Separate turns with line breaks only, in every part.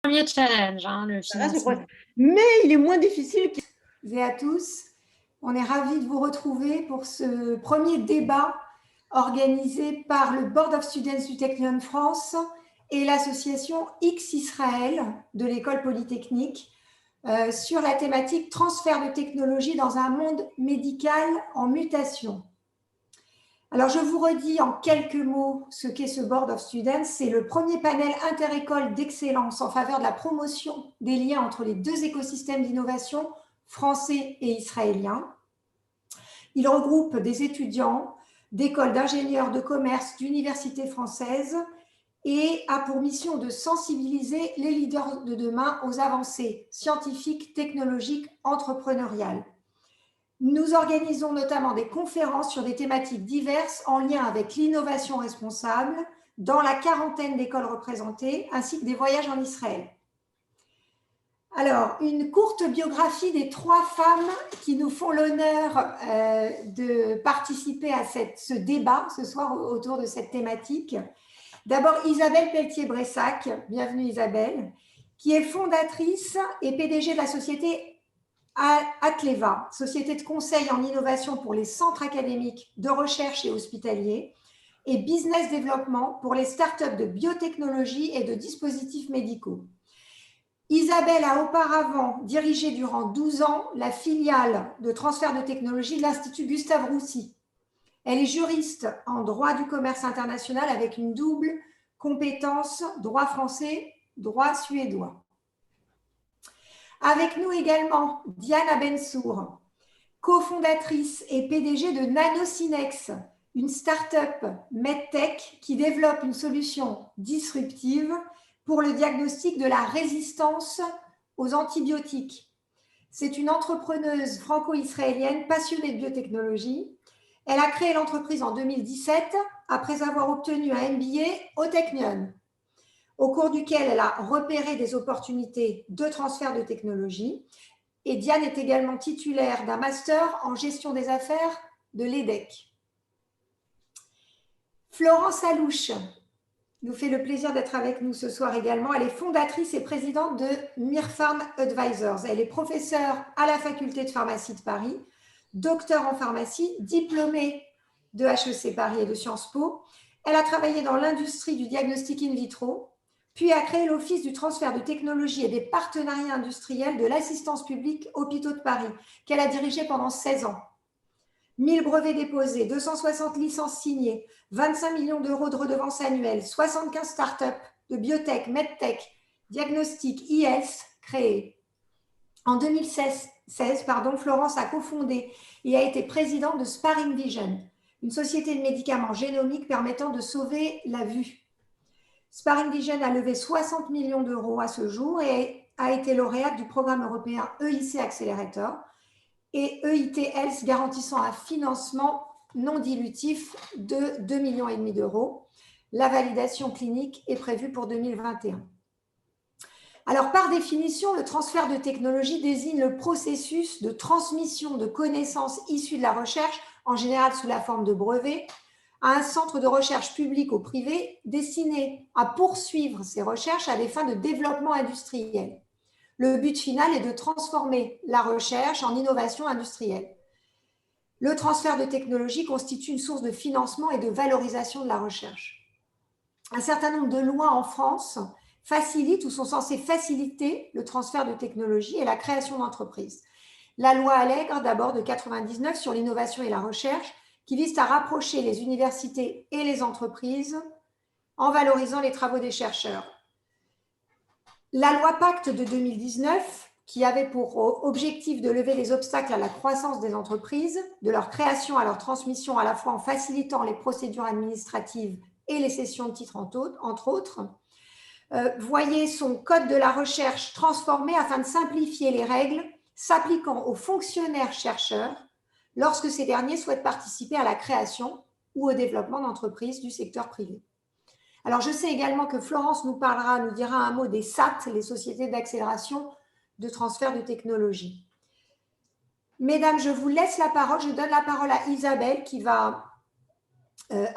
Premier challenge, hein, le
Ça reste le
financement.
mais il est moins difficile que...
Et à tous, on est ravis de vous retrouver pour ce premier débat organisé par le Board of Students du Technion France et l'association X Israël de l'École Polytechnique sur la thématique transfert de technologie dans un monde médical en mutation. Alors, je vous redis en quelques mots ce qu'est ce Board of Students. C'est le premier panel interécole d'excellence en faveur de la promotion des liens entre les deux écosystèmes d'innovation français et israéliens. Il regroupe des étudiants d'écoles d'ingénieurs, de commerce, d'universités françaises et a pour mission de sensibiliser les leaders de demain aux avancées scientifiques, technologiques, entrepreneuriales. Nous organisons notamment des conférences sur des thématiques diverses en lien avec l'innovation responsable dans la quarantaine d'écoles représentées, ainsi que des voyages en Israël. Alors, une courte biographie des trois femmes qui nous font l'honneur de participer à ce débat ce soir autour de cette thématique. D'abord, Isabelle Pelletier-Bressac, bienvenue Isabelle, qui est fondatrice et PDG de la société Atleva, société de conseil en innovation pour les centres académiques de recherche et hospitaliers, et business développement pour les startups de biotechnologie et de dispositifs médicaux. Isabelle a auparavant dirigé durant 12 ans la filiale de transfert de technologie de l'Institut Gustave Roussy. Elle est juriste en droit du commerce international avec une double compétence droit français, droit suédois. Avec nous également Diana Bensour, cofondatrice et PDG de Nanocinex, une start-up medtech qui développe une solution disruptive pour le diagnostic de la résistance aux antibiotiques. C'est une entrepreneuse franco-israélienne passionnée de biotechnologie. Elle a créé l'entreprise en 2017 après avoir obtenu un MBA au Technion, au cours duquel elle a repéré des opportunités de transfert de technologie. Et Diane est également titulaire d'un master en gestion des affaires de l'EDEC. Florence Alouche nous fait le plaisir d'être avec nous ce soir également. Elle est fondatrice et présidente de Mirpharm Advisors. Elle est professeure à la faculté de pharmacie de Paris, docteur en pharmacie, diplômée de HEC Paris et de Sciences Po. Elle a travaillé dans l'industrie du diagnostic in vitro, puis a créé l'Office du transfert de technologie et des partenariats industriels de l'assistance publique Hôpitaux de Paris, qu'elle a dirigé pendant 16 ans. 1000 brevets déposés, 260 licences signées, 25 millions d'euros de redevances annuelles, 75 startups de biotech, medtech, diagnostic, e-health créées. En 2016, Florence a cofondé et a été présidente de Sparring Vision, une société de médicaments génomiques permettant de sauver la vue. Sparring Vision a levé 60 millions d'euros à ce jour et a été lauréate du programme européen EIC Accelerator et EIT Health garantissant un financement non dilutif de 2,5 millions d'euros. La validation clinique est prévue pour 2021. Alors, par définition, le transfert de technologie désigne le processus de transmission de connaissances issues de la recherche, en général sous la forme de brevets, à un centre de recherche public ou privé destiné à poursuivre ces recherches à des fins de développement industriel. Le but final est de transformer la recherche en innovation industrielle. Le transfert de technologie constitue une source de financement et de valorisation de la recherche. Un certain nombre de lois en France facilitent ou sont censées faciliter le transfert de technologie et la création d'entreprises. La loi Allègre, d'abord de 1999 sur l'innovation et la recherche, qui vise à rapprocher les universités et les entreprises en valorisant les travaux des chercheurs. La loi Pacte de 2019, qui avait pour objectif de lever les obstacles à la croissance des entreprises, de leur création à leur transmission, à la fois en facilitant les procédures administratives et les cessions de titres, entre autres, voyait son code de la recherche transformé afin de simplifier les règles s'appliquant aux fonctionnaires chercheurs lorsque ces derniers souhaitent participer à la création ou au développement d'entreprises du secteur privé. Alors, je sais également que Florence nous dira un mot des SAT, les sociétés d'accélération de transfert de technologie. Mesdames, je vous laisse la parole. Je donne la parole à Isabelle qui va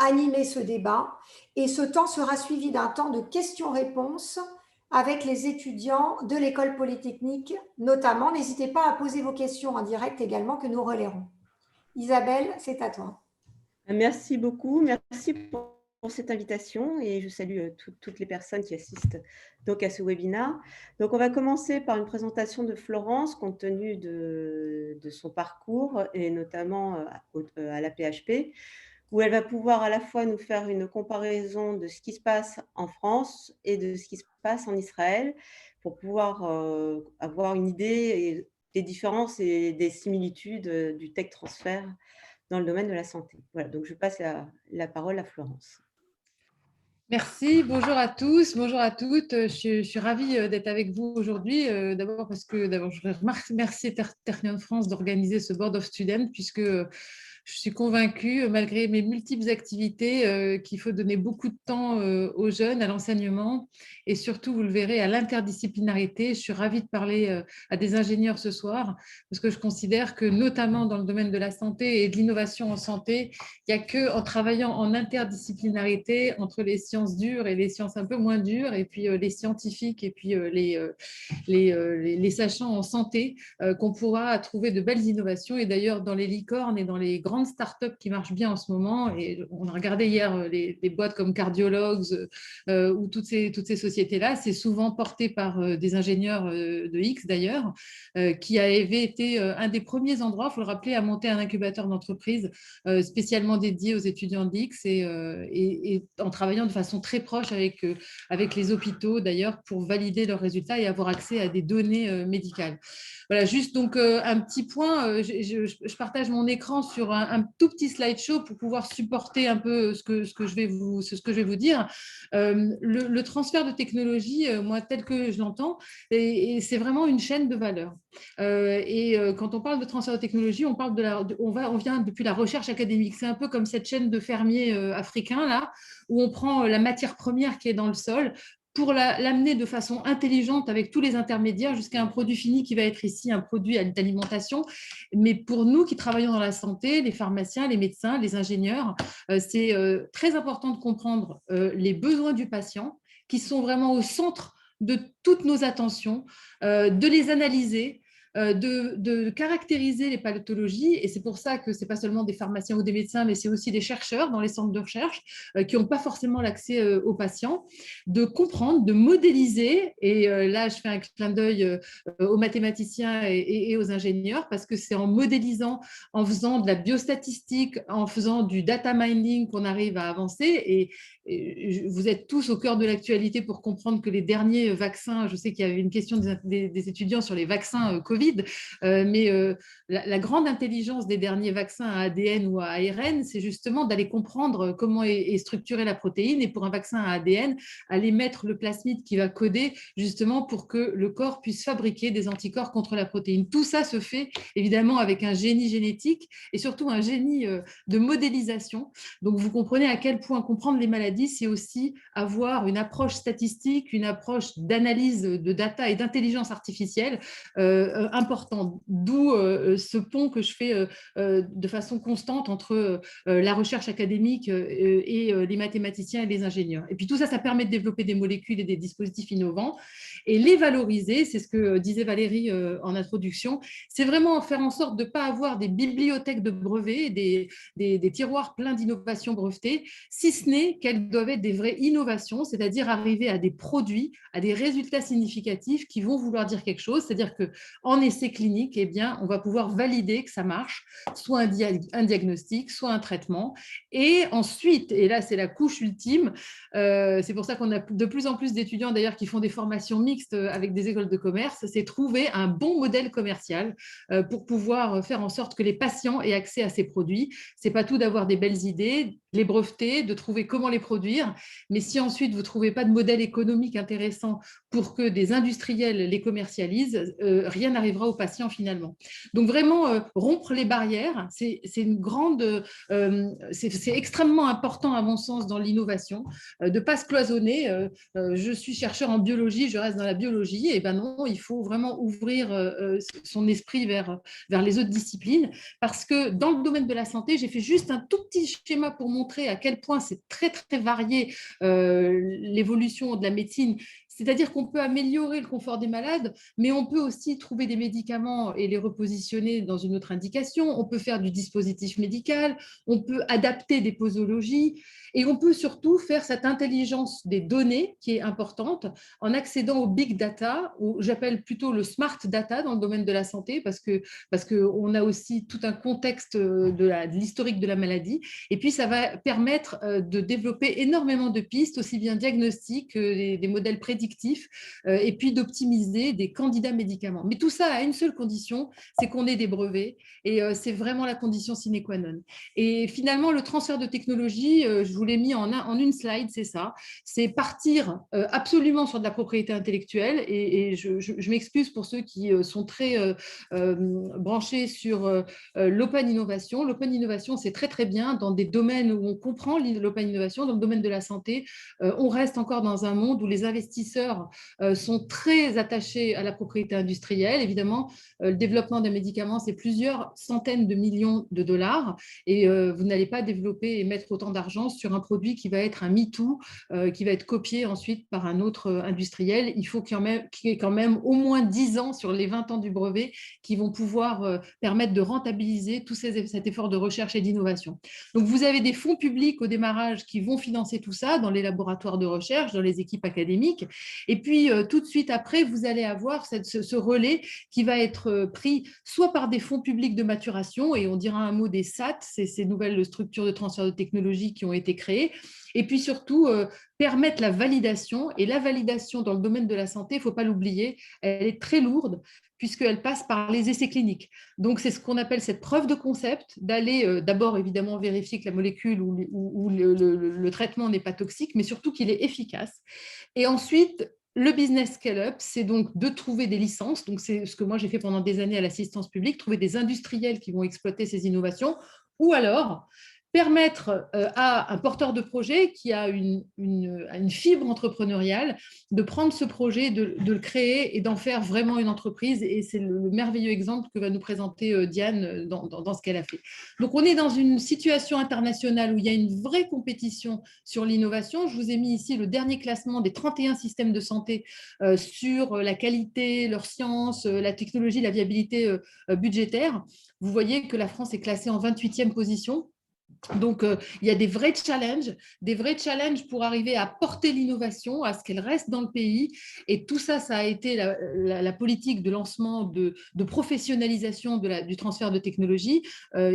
animer ce débat. Et ce temps sera suivi d'un temps de questions-réponses avec les étudiants de l'école polytechnique notamment. N'hésitez pas à poser vos questions en direct également que nous relayerons. Isabelle, c'est à toi.
Merci beaucoup. Merci pour cette invitation et je salue toutes les personnes qui assistent donc à ce webinaire. Donc, on va commencer par une présentation de Florence compte tenu de son parcours et notamment à la PHP, où elle va pouvoir à la fois nous faire une comparaison de ce qui se passe en France et de ce qui se passe en Israël pour pouvoir avoir une idée des différences et des similitudes du tech transfert dans le domaine de la santé. Voilà, donc je passe la parole à Florence.
Merci, bonjour à tous, bonjour à toutes. Je suis ravie d'être avec vous aujourd'hui. D'abord parce que je voudrais remercier Ternion France d'organiser ce Board of Students, puisque je suis convaincue, malgré mes multiples activités, qu'il faut donner beaucoup de temps aux jeunes, à l'enseignement et surtout, vous le verrez, à l'interdisciplinarité. Je suis ravie de parler à des ingénieurs ce soir parce que je considère que, notamment dans le domaine de la santé et de l'innovation en santé, il n'y a qu'en travaillant en interdisciplinarité entre les sciences dures et les sciences un peu moins dures, et puis les scientifiques et puis les sachants en santé, qu'on pourra trouver de belles innovations. Et d'ailleurs, dans les licornes et dans les grandes startups qui marchent bien en ce moment, et on a regardé hier les boîtes comme Cardiologues ou toutes ces sociétés-là, c'est souvent porté par des ingénieurs de X d'ailleurs, qui avait été un des premiers endroits, il faut le rappeler, à monter un incubateur d'entreprise spécialement dédié aux étudiants d'X et en travaillant de façon très proche avec les hôpitaux d'ailleurs pour valider leurs résultats et avoir accès à des données médicales. Voilà, juste donc un petit point, je partage mon écran sur un tout petit slideshow pour pouvoir supporter un peu ce que je vais vous dire. Le transfert de technologie, moi tel que je l'entends, et c'est vraiment une chaîne de valeur. Quand on parle de transfert de technologie, on vient depuis la recherche académique. C'est un peu comme cette chaîne de fermiers africains là, où on prend la matière première qui est dans le sol pour l'amener de façon intelligente avec tous les intermédiaires jusqu'à un produit fini qui va être ici un produit d'alimentation. Mais pour nous qui travaillons dans la santé, les pharmaciens, les médecins, les ingénieurs, c'est très important de comprendre les besoins du patient qui sont vraiment au centre de toutes nos attentions, de les analyser, de caractériser les pathologies. Et c'est pour ça que ce n'est pas seulement des pharmaciens ou des médecins, mais c'est aussi des chercheurs dans les centres de recherche qui n'ont pas forcément l'accès aux patients, de comprendre, de modéliser. Et là, je fais un clin d'œil aux mathématiciens et aux ingénieurs, parce que c'est en modélisant, en faisant de la biostatistique, en faisant du data mining qu'on arrive à avancer. Et vous êtes tous au cœur de l'actualité pour comprendre que les derniers vaccins, je sais qu'il y avait une question des étudiants sur les vaccins Covid, mais la grande intelligence des derniers vaccins à ADN ou à ARN, c'est justement d'aller comprendre comment est structurée la protéine, et pour un vaccin à ADN, aller mettre le plasmide qui va coder justement pour que le corps puisse fabriquer des anticorps contre la protéine. Tout ça se fait évidemment avec un génie génétique et surtout un génie de modélisation. Donc vous comprenez à quel point comprendre les maladies, c'est aussi avoir une approche statistique, une approche d'analyse de data et d'intelligence artificielle importante. D'où ce pont que je fais de façon constante entre la recherche académique et les mathématiciens et les ingénieurs. Et puis tout ça, ça permet de développer des molécules et des dispositifs innovants et les valoriser. C'est ce que disait Valérie en introduction. C'est vraiment faire en sorte de ne pas avoir des bibliothèques de brevets, des tiroirs pleins d'innovations brevetées, si ce n'est qu'elles doivent être des vraies innovations, c'est-à-dire arriver à des produits, à des résultats significatifs qui vont vouloir dire quelque chose. C'est-à-dire qu'en essai clinique, eh bien, on va pouvoir valider que ça marche, soit un diagnostic, soit un traitement. Et ensuite, et là, c'est la couche ultime, c'est pour ça qu'on a de plus en plus d'étudiants d'ailleurs qui font des formations mixtes avec des écoles de commerce, c'est trouver un bon modèle commercial pour pouvoir faire en sorte que les patients aient accès à ces produits. Ce n'est pas tout d'avoir des belles idées, les breveter, de trouver comment les produire, mais si ensuite vous ne trouvez pas de modèle économique intéressant pour que des industriels les commercialisent, rien n'arrivera aux patients finalement. Donc vraiment, rompre les barrières, c'est extrêmement important à mon sens dans l'innovation, de ne pas se cloisonner. Je suis chercheur en biologie, je reste dans la biologie, et ben non, il faut vraiment ouvrir son esprit vers les autres disciplines, parce que dans le domaine de la santé, j'ai fait juste un tout petit schéma pour montrer à quel point c'est très, très varié l'évolution de la médecine. C'est-à-dire qu'on peut améliorer le confort des malades, mais on peut aussi trouver des médicaments et les repositionner dans une autre indication. On peut faire du dispositif médical, on peut adapter des posologies et on peut surtout faire cette intelligence des données qui est importante en accédant au big data, ou j'appelle plutôt le smart data dans le domaine de la santé, parce qu'on a aussi tout un contexte de l'historique de la maladie. Et puis, ça va permettre de développer énormément de pistes, aussi bien diagnostiques que des modèles prédictifs, et puis d'optimiser des candidats médicaments. Mais tout ça à une seule condition, c'est qu'on ait des brevets, et c'est vraiment la condition sine qua non. Et finalement, le transfert de technologie, je vous l'ai mis en une slide, c'est ça, c'est partir absolument sur de la propriété intellectuelle, et je m'excuse pour ceux qui sont très branchés sur l'open innovation. L'open innovation, c'est très très bien dans des domaines où on comprend l'open innovation. Dans le domaine de la santé, on reste encore dans un monde où les investisseurs sont très attachés à la propriété industrielle. Évidemment, le développement d'un médicament, c'est plusieurs centaines de millions de dollars, et vous n'allez pas développer et mettre autant d'argent sur un produit qui va être un MeToo, qui va être copié ensuite par un autre industriel. Il faut qu'il y ait quand même au moins 10 ans sur les 20 ans du brevet qui vont pouvoir permettre de rentabiliser tout cet effort de recherche et d'innovation. Donc, vous avez des fonds publics au démarrage qui vont financer tout ça dans les laboratoires de recherche, dans les équipes académiques. Et puis, tout de suite après, vous allez avoir ce relais qui va être pris soit par des fonds publics de maturation, et on dira un mot des SAT, ces nouvelles structures de transfert de technologie qui ont été créées, et puis surtout permettre la validation. Et la validation dans le domaine de la santé, il ne faut pas l'oublier, elle est très lourde puisqu'elle passe par les essais cliniques. Donc, c'est ce qu'on appelle cette preuve de concept, d'aller d'abord évidemment vérifier que la molécule ou le traitement n'est pas toxique, mais surtout qu'il est efficace. Et ensuite, le business scale-up, c'est donc de trouver des licences. Donc, c'est ce que moi j'ai fait pendant des années à l'assistance publique, trouver des industriels qui vont exploiter ces innovations, ou alors permettre à un porteur de projet qui a une fibre entrepreneuriale de prendre ce projet, de le créer et d'en faire vraiment une entreprise. Et c'est le merveilleux exemple que va nous présenter Diane dans ce qu'elle a fait. Donc, on est dans une situation internationale où il y a une vraie compétition sur l'innovation. Je vous ai mis ici le dernier classement des 31 systèmes de santé sur la qualité, leur science, la technologie, la viabilité budgétaire. Vous voyez que la France est classée en 28e position. Donc, il y a des vrais challenges pour arriver à porter l'innovation, à ce qu'elle reste dans le pays. Et tout ça, ça a été la politique de lancement, de professionnalisation du transfert de technologie.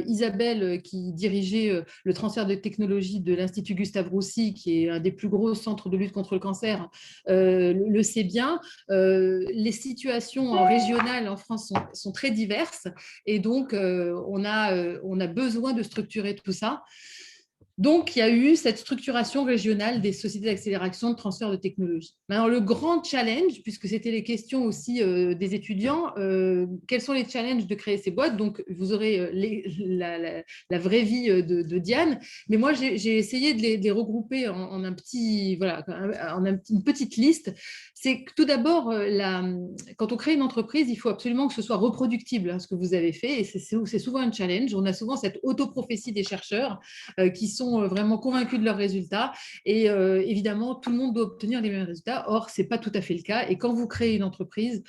Isabelle, qui dirigeait le transfert de technologie de l'Institut Gustave Roussy, qui est un des plus gros centres de lutte contre le cancer, le sait bien. Les situations régionales en France sont très diverses. Et donc, on a besoin de structurer tout ça. Donc, il y a eu cette structuration régionale des sociétés d'accélération de transfert de technologie. Maintenant, le grand challenge, puisque c'était les questions aussi des étudiants, quels sont les challenges de créer ces boîtes? Donc, vous aurez la vraie vie de Diane, mais moi, j'ai essayé de les regrouper en un petit, voilà, une petite liste. C'est que tout d'abord, quand on crée une entreprise, il faut absolument que ce soit reproductible, hein, ce que vous avez fait, et c'est souvent un challenge. On a souvent cette autoprophétie des chercheurs qui sont vraiment convaincus de leurs résultats, et évidemment, tout le monde doit obtenir les mêmes résultats. Or, ce n'est pas tout à fait le cas, et quand vous créez une entreprise,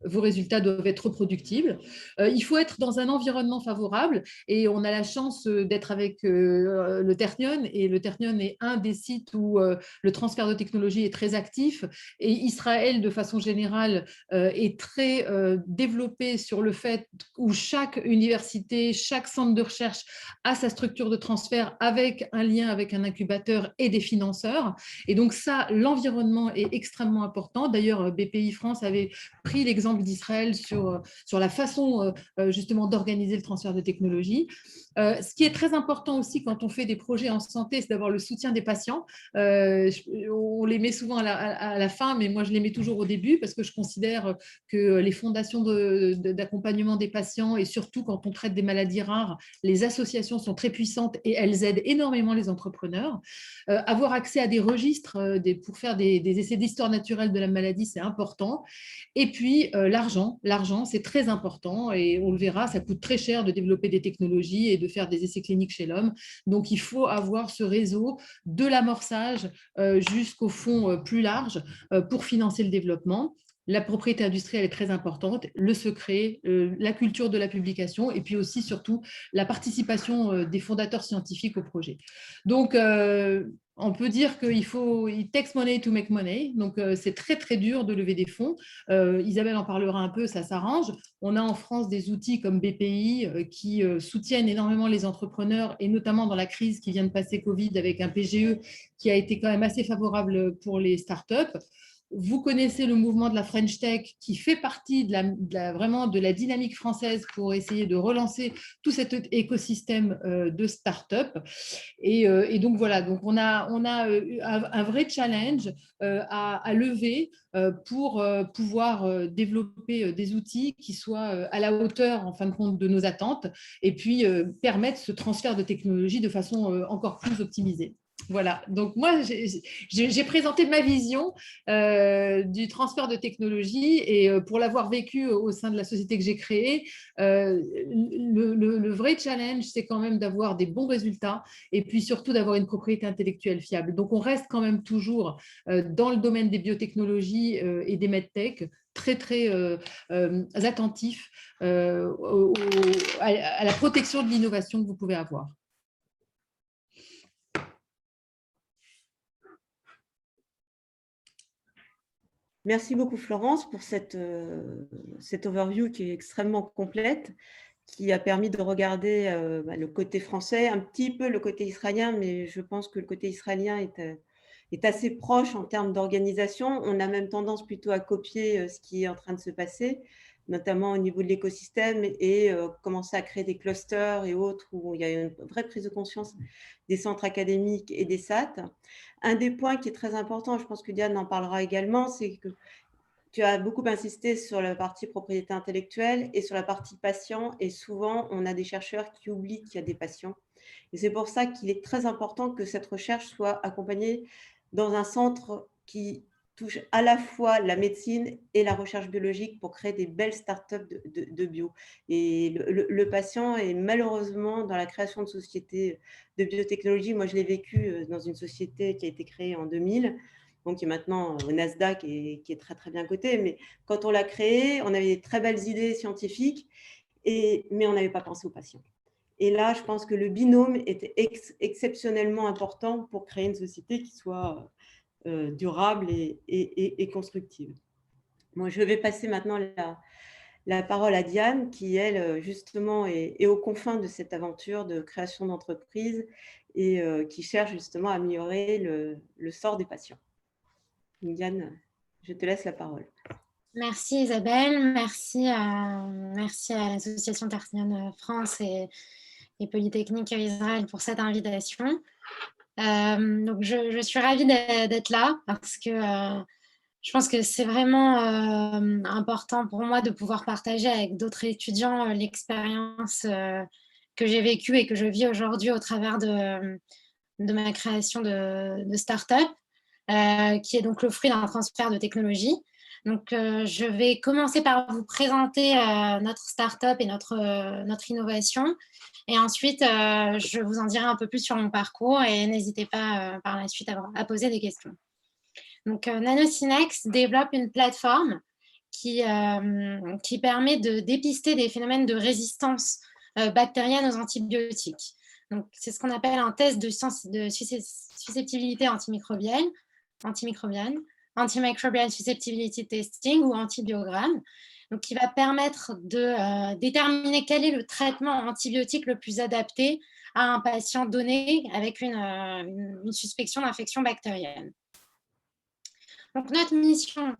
vos résultats doivent être reproductibles. Il faut être dans un environnement favorable, et on a la chance d'être avec le Ternion, et le Ternion est un des sites où le transfert de technologie est très actif, et Israël, de façon générale, est très développé sur le fait où chaque université, chaque centre de recherche a sa structure de transfert avec un lien avec un incubateur et des financeurs. Et donc ça, l'environnement est extrêmement important. D'ailleurs, BPI France avait pris l'exemple d'Israël sur la façon justement d'organiser le transfert de technologie. Ce qui est très important aussi quand on fait des projets en santé, c'est d'avoir le soutien des patients. On les met souvent à la fin, mais moi je les mets toujours au début, parce que je considère que les fondations d'accompagnement des patients, et surtout quand on traite des maladies rares, les associations sont très puissantes et elles aident énormément les entrepreneurs. Avoir accès à des registres pour faire des essais d'histoire naturelle de la maladie, c'est important. Et puis, l'argent. L'argent, c'est très important et on le verra, ça coûte très cher de développer des technologies et de faire des essais cliniques chez l'homme. Donc, il faut avoir ce réseau de l'amorçage jusqu'au fond plus large pour financer le développement. La propriété industrielle est très importante, le secret, la culture de la publication et puis aussi, surtout, la participation des fondateurs scientifiques au projet. Donc, on peut dire qu'il faut, it takes money to make money. Donc, c'est très, très dur de lever des fonds. Isabelle en parlera un peu, ça s'arrange. On a en France des outils comme BPI qui soutiennent énormément les entrepreneurs et notamment dans la crise qui vient de passer Covid avec un PGE qui a été quand même assez favorable pour les startups. Vous connaissez le mouvement de la French Tech qui fait partie vraiment de la dynamique française pour essayer de relancer tout cet écosystème de start-up. Et donc voilà, donc on a un vrai challenge à lever pour pouvoir développer des outils qui soient à la hauteur, en fin de compte, de nos attentes et puis permettre ce transfert de technologie de façon encore plus optimisée. Voilà, donc moi, j'ai présenté ma vision du transfert de technologie et pour l'avoir vécu au sein de la société que j'ai créée, le vrai challenge, c'est quand même d'avoir des bons résultats et puis surtout d'avoir une propriété intellectuelle fiable. Donc, on reste quand même toujours dans le domaine des biotechnologies et des medtech, très, très attentifs à la protection de l'innovation que vous pouvez avoir.
Merci beaucoup Florence pour cette overview qui est extrêmement complète, qui a permis de regarder le côté français, un petit peu le côté israélien, mais je pense que le côté israélien est assez proche en termes d'organisation. On a même tendance plutôt à copier ce qui est en train de se passer, notamment au niveau de l'écosystème et commencer à créer des clusters et autres où il y a une vraie prise de conscience des centres académiques et des SAT. Un des points qui est très important, je pense que Diane en parlera également, c'est que tu as beaucoup insisté sur la partie propriété intellectuelle et sur la partie patient. Et souvent, on a des chercheurs qui oublient qu'il y a des patients. Et c'est pour ça qu'il est très important que cette recherche soit accompagnée dans un centre qui touche à la fois la médecine et la recherche biologique pour créer des belles startups de bio. Et le patient est malheureusement dans la création de sociétés de biotechnologie. Moi, je l'ai vécu dans une société qui a été créée en 2000, donc qui est maintenant au Nasdaq et qui est très, très bien cotée. Mais quand on l'a créée, on avait des très belles idées scientifiques, mais on n'avait pas pensé aux patients. Et là, je pense que le binôme était exceptionnellement important pour créer une société qui soit durable et constructive. Moi, je vais passer maintenant la parole à Diane, qui, elle, justement, est aux confins de cette aventure de création d'entreprise et qui cherche justement à améliorer le sort des patients. Diane, je te laisse la parole.
Merci Isabelle, merci à l'Association Tertiane France et Polytechnique Israël pour cette invitation. Donc je suis ravie d'être là parce que je pense que c'est vraiment important pour moi de pouvoir partager avec d'autres étudiants l'expérience que j'ai vécue et que je vis aujourd'hui au travers de ma création de start-up, qui est donc le fruit d'un transfert de technologie. Donc, je vais commencer par vous présenter notre start-up et notre innovation. Et ensuite, je vous en dirai un peu plus sur mon parcours et n'hésitez pas par la suite à poser des questions. Donc, NanoSynex développe une plateforme qui permet de dépister des phénomènes de résistance bactérienne aux antibiotiques. Donc, c'est ce qu'on appelle un test de susceptibilité antimicrobienne, Antimicrobial Susceptibility Testing ou antibiogramme, donc qui va permettre de déterminer quel est le traitement antibiotique le plus adapté à un patient donné avec une suspicion d'infection bactérienne. Donc, notre mission,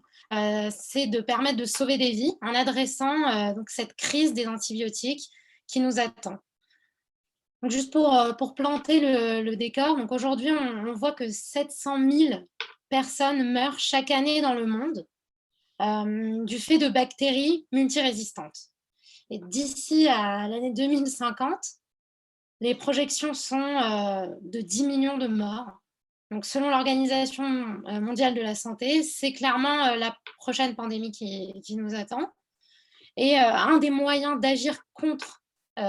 c'est de permettre de sauver des vies en adressant donc cette crise des antibiotiques qui nous attend. Donc, juste pour planter le décor, donc aujourd'hui, on voit que 700 000 personnes meurent chaque année dans le monde du fait de bactéries multirésistantes. Et d'ici à l'année 2050, les projections sont de 10 millions de morts Donc, selon l'Organisation mondiale de la santé, c'est clairement la prochaine pandémie qui nous attend. Et un des moyens d'agir contre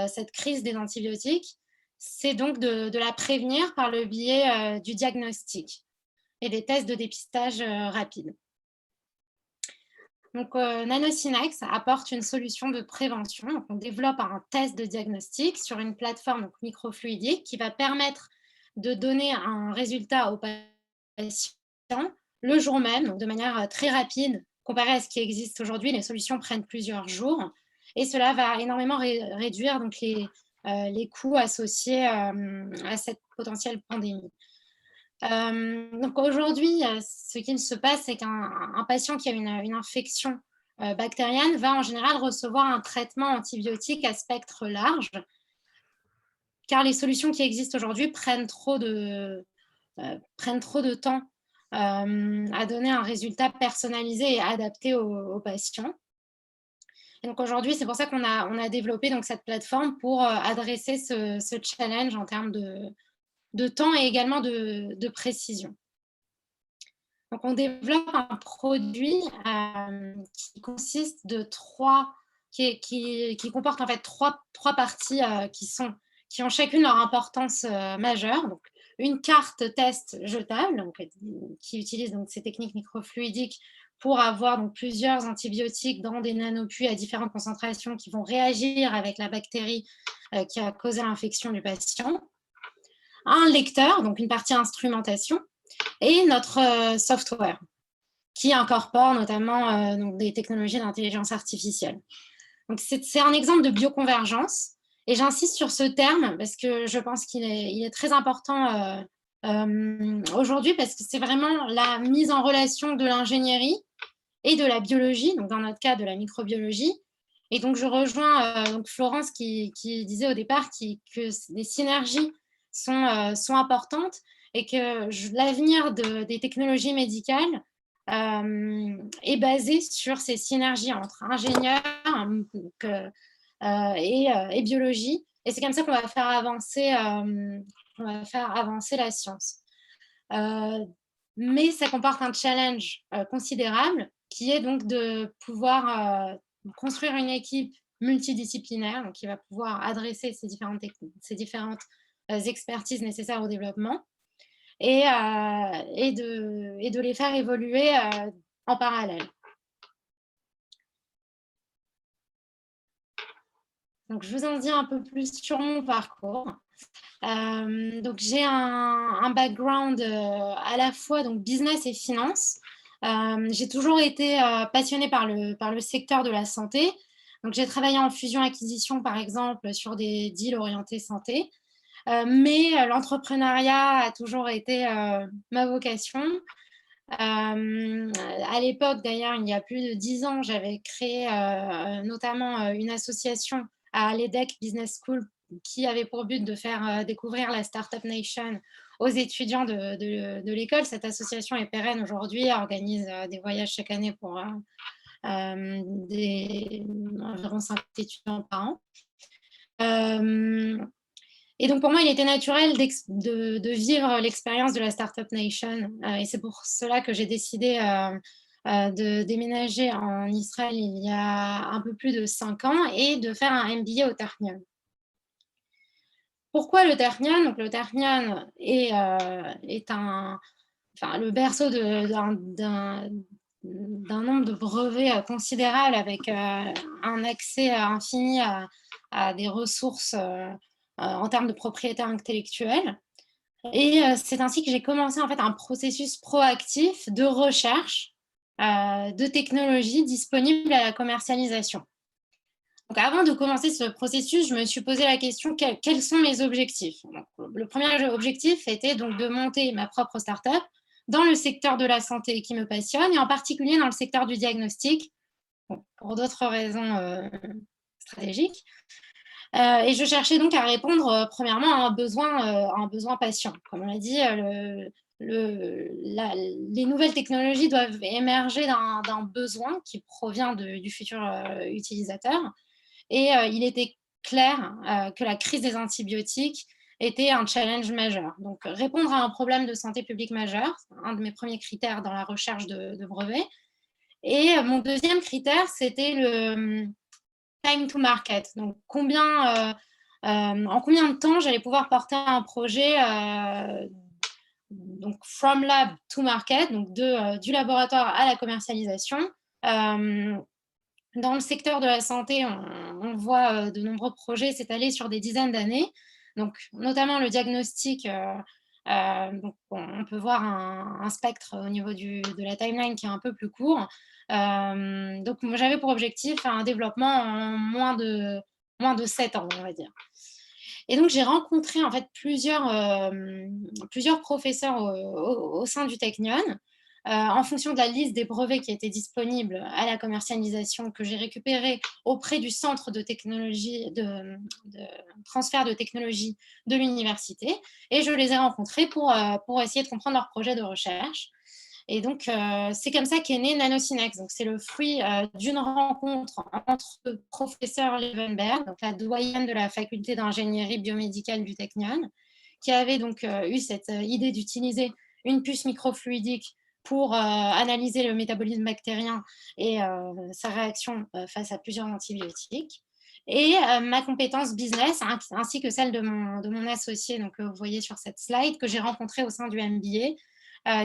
cette crise des antibiotiques, c'est donc de la prévenir par le biais du diagnostic et des tests de dépistage rapides. Donc, NanoSynex apporte une solution de prévention. Donc, on développe un test de diagnostic sur une plateforme donc, microfluidique qui va permettre de donner un résultat au patient le jour même, donc de manière très rapide, comparé à ce qui existe aujourd'hui. Les solutions prennent plusieurs jours et cela va énormément réduire donc, les coûts associés à cette potentielle pandémie. Donc aujourd'hui, ce qu'il se passe, c'est qu'un patient qui a une infection bactérienne va en général recevoir un traitement antibiotique à spectre large, car les solutions qui existent aujourd'hui prennent trop de temps à donner un résultat personnalisé et adapté aux patients. Et donc aujourd'hui, c'est pour ça qu'on a développé donc, cette plateforme pour adresser ce challenge en termes de temps et également de précision. Donc, on développe un produit qui consiste qui comporte en fait trois parties qui ont chacune leur importance majeure. Donc, une carte test jetable donc, qui utilise donc, ces techniques microfluidiques pour avoir donc, plusieurs antibiotiques dans des nanopuits à différentes concentrations qui vont réagir avec la bactérie qui a causé l'infection du patient. Un lecteur, donc une partie instrumentation, et notre software qui incorpore notamment donc des technologies d'intelligence artificielle. Donc c'est un exemple de bioconvergence et j'insiste sur ce terme parce que je pense qu'il est très important aujourd'hui parce que c'est vraiment la mise en relation de l'ingénierie et de la biologie, donc dans notre cas de la microbiologie. Et donc je rejoins donc Florence qui disait au départ que les synergies sont importantes et que l'avenir des technologies médicales est basé sur ces synergies entre ingénieurs et biologie. Et c'est comme ça qu'on va faire avancer la science. Mais ça comporte un challenge considérable qui est donc de pouvoir construire une équipe multidisciplinaire donc qui va pouvoir adresser ces différentes expertises nécessaires au développement et de les faire évoluer en parallèle. Donc, je vous en dis un peu plus sur mon parcours. Donc, j'ai un background à la fois donc, business et finance. J'ai toujours été passionnée par le secteur de la santé. Donc, j'ai travaillé en fusion-acquisition, par exemple, sur des deals orientés santé. Mais l'entrepreneuriat a toujours été ma vocation. À l'époque, d'ailleurs, il y a plus de 10 ans, j'avais créé notamment une association à l'EDEC Business School qui avait pour but de faire découvrir la Startup Nation aux étudiants de l'école. Cette association est pérenne aujourd'hui, organise des voyages chaque année pour environ 5 étudiants par an. Et donc, pour moi, il était naturel de vivre l'expérience de la Startup Nation. Et c'est pour cela que j'ai décidé de déménager en Israël il y a un peu plus de 5 ans et de faire un MBA au Technion. Pourquoi le Technion? Donc, le Technion est le berceau d'un nombre de brevets considérable avec un accès infini à des ressources en termes de propriété intellectuelle. Et c'est ainsi que j'ai commencé en fait un processus proactif de recherche de technologies disponibles à la commercialisation. Donc, avant de commencer ce processus, je me suis posé la question quels sont mes objectifs. Donc, le premier objectif était donc de monter ma propre start-up dans le secteur de la santé qui me passionne et en particulier dans le secteur du diagnostic, pour d'autres raisons stratégiques. Et je cherchais donc à répondre premièrement à un besoin patient. Comme on l'a dit, les nouvelles technologies doivent émerger d'un besoin qui provient du futur utilisateur. Et il était clair que la crise des antibiotiques était un challenge majeur. Donc, répondre à un problème de santé publique majeur, c'est un de mes premiers critères dans la recherche de brevets. Et mon deuxième critère, c'était le time to market. Donc, en combien de temps j'allais pouvoir porter un projet donc from lab to market, donc du laboratoire à la commercialisation. Dans le secteur de la santé, on voit de nombreux projets s'étaler sur des dizaines d'années, donc notamment le diagnostic. Donc on peut voir un spectre au niveau de la timeline qui est un peu plus court. Donc j'avais pour objectif un développement en moins de 7 ans, on va dire. Et donc j'ai rencontré en fait plusieurs professeurs au sein du Technion. En fonction de la liste des brevets qui étaient disponibles à la commercialisation, que j'ai récupéré auprès du centre de technologie, de transfert de technologie de l'université, et je les ai rencontrés pour essayer de comprendre leur projet de recherche. Et donc, c'est comme ça qu'est né Nanocinex. Donc, c'est le fruit d'une rencontre entre le professeur Levenberg, donc la doyenne de la faculté d'ingénierie biomédicale du Technion, qui avait donc eu cette idée d'utiliser une puce microfluidique pour analyser le métabolisme bactérien et sa réaction face à plusieurs antibiotiques. Et ma compétence business, ainsi que celle de mon associé, donc, vous voyez sur cette slide, que j'ai rencontré au sein du MBA,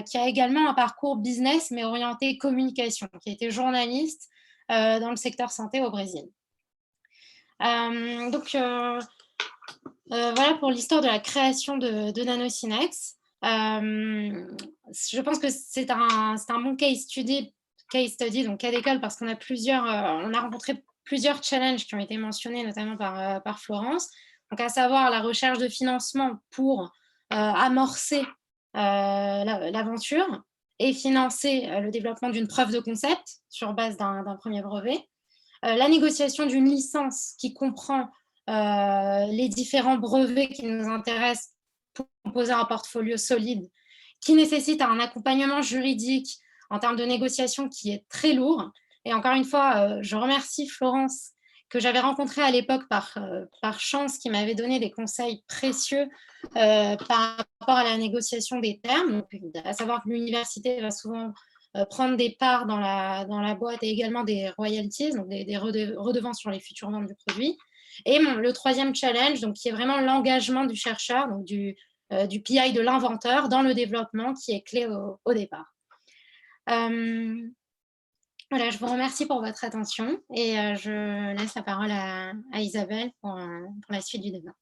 qui a également un parcours business, mais orienté communication, qui a été journaliste dans le secteur santé au Brésil. Donc, voilà pour l'histoire de la création de Nanocinex. Je pense que c'est un bon case study, donc cas d'école, parce qu'on a on a rencontré plusieurs challenges qui ont été mentionnés, notamment par Florence. Donc, à savoir la recherche de financement pour amorcer l'aventure et financer le développement d'une preuve de concept sur base d'un premier brevet. La négociation d'une licence qui comprend les différents brevets qui nous intéressent pour composer un portfolio solide, qui nécessite un accompagnement juridique en termes de négociation qui est très lourd. Et encore une fois, je remercie Florence, que j'avais rencontrée à l'époque par chance, qui m'avait donné des conseils précieux par rapport à la négociation des termes. Donc, à savoir que l'université va souvent prendre des parts dans la boîte et également des royalties, donc des redevances sur les futures ventes du produit. Et le troisième challenge, donc, qui est vraiment l'engagement du chercheur, donc du PI de l'inventeur dans le développement, qui est clé au départ. Voilà, je vous remercie pour votre attention et je laisse la parole à Isabelle pour la suite du débat.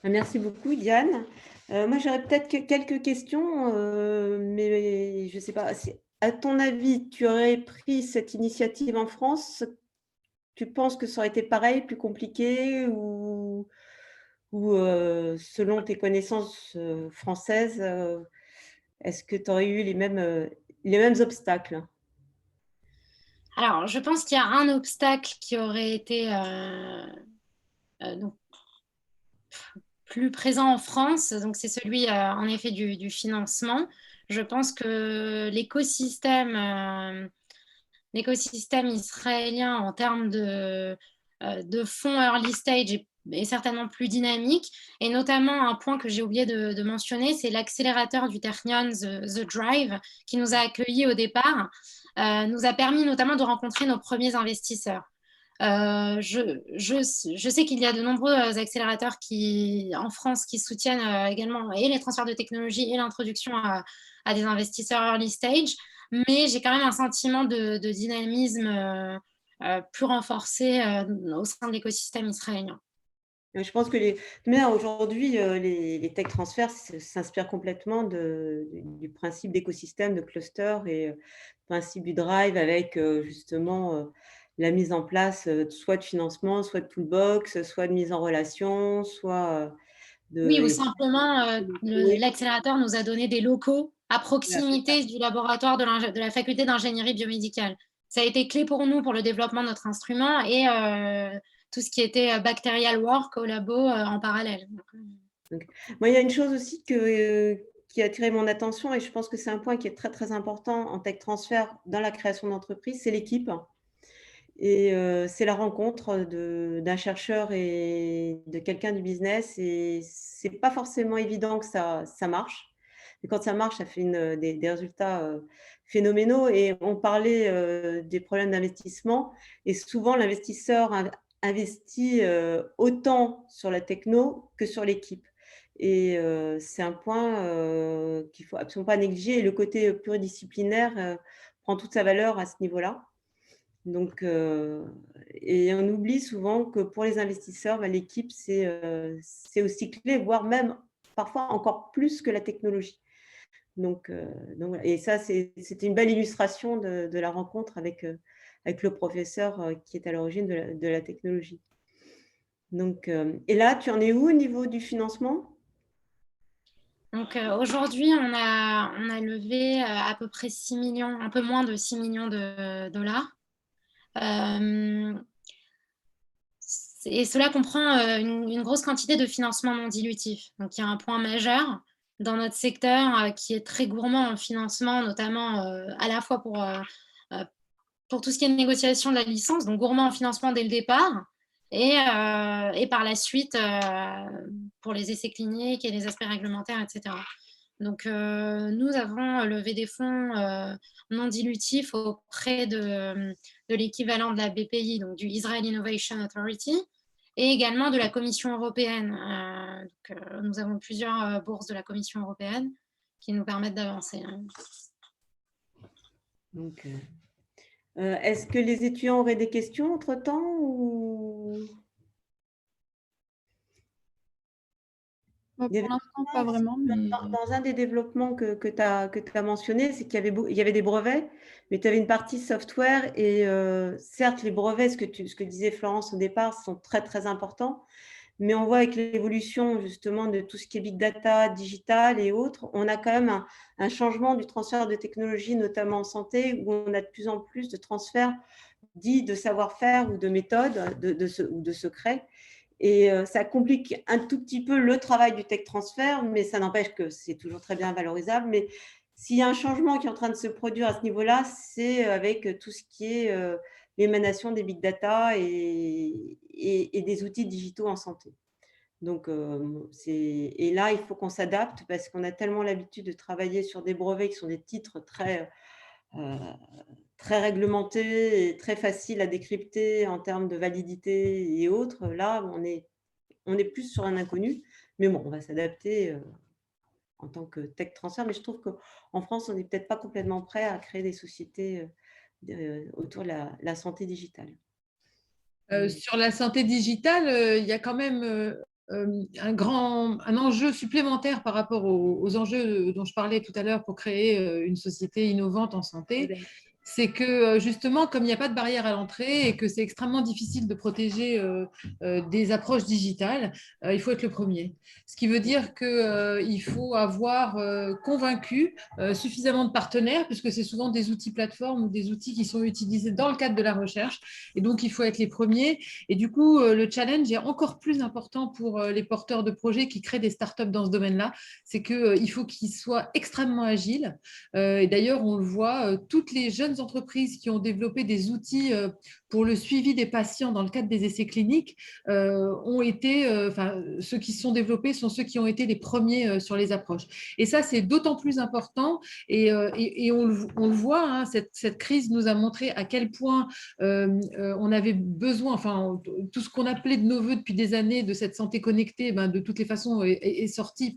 Merci beaucoup, Diane. Moi, j'aurais peut-être quelques questions, mais je ne sais pas. À ton avis, tu aurais pris cette initiative en France? Tu penses que ça aurait été pareil, plus compliqué, ou selon tes connaissances françaises, est-ce que tu aurais eu les mêmes obstacles?
Alors, je pense qu'il y a un obstacle qui aurait été donc, plus présent en France, donc c'est celui en effet du financement. Je pense que l'écosystème israélien en termes de fonds early stage est certainement plus dynamique, et notamment un point que j'ai oublié de mentionner, c'est l'accélérateur du Technion, The Drive, qui nous a accueillis au départ, nous a permis notamment de rencontrer nos premiers investisseurs. Je sais qu'il y a de nombreux accélérateurs en France qui soutiennent également et les transferts de technologie et l'introduction à des investisseurs early stage, mais j'ai quand même un sentiment de dynamisme plus renforcé au sein de l'écosystème israélien.
Je pense que aujourd'hui, les tech transferts s'inspirent complètement du principe d'écosystème, de cluster et du principe du drive, avec justement la mise en place soit de financement, soit de toolbox, soit de mise en relation, soit
Oui, ou simplement l'accélérateur nous a donné des locaux à proximité du laboratoire de la faculté d'ingénierie biomédicale. Ça a été clé pour nous pour le développement de notre instrument et tout ce qui était bacterial work au labo en parallèle.
Donc, moi, il y a une chose aussi qui a attiré mon attention, et je pense que c'est un point qui est très, très important en tech transfert dans la création d'entreprise, c'est l'équipe. Et c'est la rencontre d'un chercheur et de quelqu'un du business. Et ce n'est pas forcément évident que ça marche. Et quand ça marche, ça fait des résultats phénoménaux. Et on parlait des problèmes d'investissement. Et souvent, l'investisseur investit autant sur la techno que sur l'équipe. Et c'est un point qu'il ne faut absolument pas négliger. Et le côté pluridisciplinaire prend toute sa valeur à ce niveau-là. Donc, et on oublie souvent que pour les investisseurs, l'équipe, c'est aussi clé, voire même parfois encore plus que la technologie. Donc voilà. Et ça, c'était une belle illustration de la rencontre avec le professeur qui est à l'origine de la technologie. Donc, et là, tu en es où au niveau du financement?
Donc aujourd'hui, on a levé à peu près 6 millions, un peu moins de 6 millions de dollars. Et cela comprend une grosse quantité de financement non dilutif. Donc il y a un point majeur dans notre secteur qui est très gourmand en financement, notamment à la fois pour tout ce qui est négociation de la licence, donc gourmand en financement dès le départ, et par la suite pour les essais cliniques et les aspects réglementaires, etc. Donc, nous avons levé des fonds non dilutifs auprès de l'équivalent de la BPI, donc du Israel Innovation Authority, et également de la Commission européenne. Nous avons plusieurs bourses de la Commission européenne qui nous permettent d'avancer.
Donc, est-ce que les étudiants auraient des questions entre-temps ou...
Pour l'instant, pas vraiment. Mais...
Dans un des développements que tu as mentionné, c'est qu'il y avait des brevets, mais tu avais une partie software. Et certes, les brevets, ce que disait Florence au départ, sont très, très importants. Mais on voit avec l'évolution justement de tout ce qui est big data, digital et autres, on a quand même un changement du transfert de technologie, notamment en santé, où on a de plus en plus de transferts dits de savoir-faire ou de méthodes ou de secrets. Et ça complique un tout petit peu le travail du tech transfert, mais ça n'empêche que c'est toujours très bien valorisable. Mais s'il y a un changement qui est en train de se produire à ce niveau-là, c'est avec tout ce qui est l'émanation des big data et des outils digitaux en santé. Donc, et là, il faut qu'on s'adapte parce qu'on a tellement l'habitude de travailler sur des brevets qui sont des titres très réglementés et très faciles à décrypter en termes de validité et autres. Là, on est plus sur un inconnu, mais bon, on va s'adapter en tant que tech transfert. Mais je trouve qu'en France, on n'est peut-être pas complètement prêt à créer des sociétés autour de la santé digitale.
Sur la santé digitale, il y a quand même un enjeu supplémentaire par rapport aux enjeux dont je parlais tout à l'heure pour créer une société innovante en santé. C'est que justement, comme il n'y a pas de barrière à l'entrée et que c'est extrêmement difficile de protéger des approches digitales, il faut être le premier. Ce qui veut dire qu'il faut avoir convaincu suffisamment de partenaires, puisque c'est souvent des outils plateformes ou des outils qui sont utilisés dans le cadre de la recherche. Et donc, il faut être les premiers. Et du coup, le challenge est encore plus important pour les porteurs de projets qui créent des startups dans ce domaine-là. C'est qu'il faut qu'ils soient extrêmement agiles. Et d'ailleurs, on le voit, toutes les jeunes entreprises qui ont développé des outils pour le suivi des patients dans le cadre des essais cliniques ont été, ceux qui se sont développés sont ceux qui ont été les premiers sur les approches. Et ça, c'est d'autant plus important. Et on le voit, hein, cette crise nous a montré à quel point on avait besoin, enfin, tout ce qu'on appelait de nos voeux depuis des années de cette santé connectée, de toutes les façons, est sorti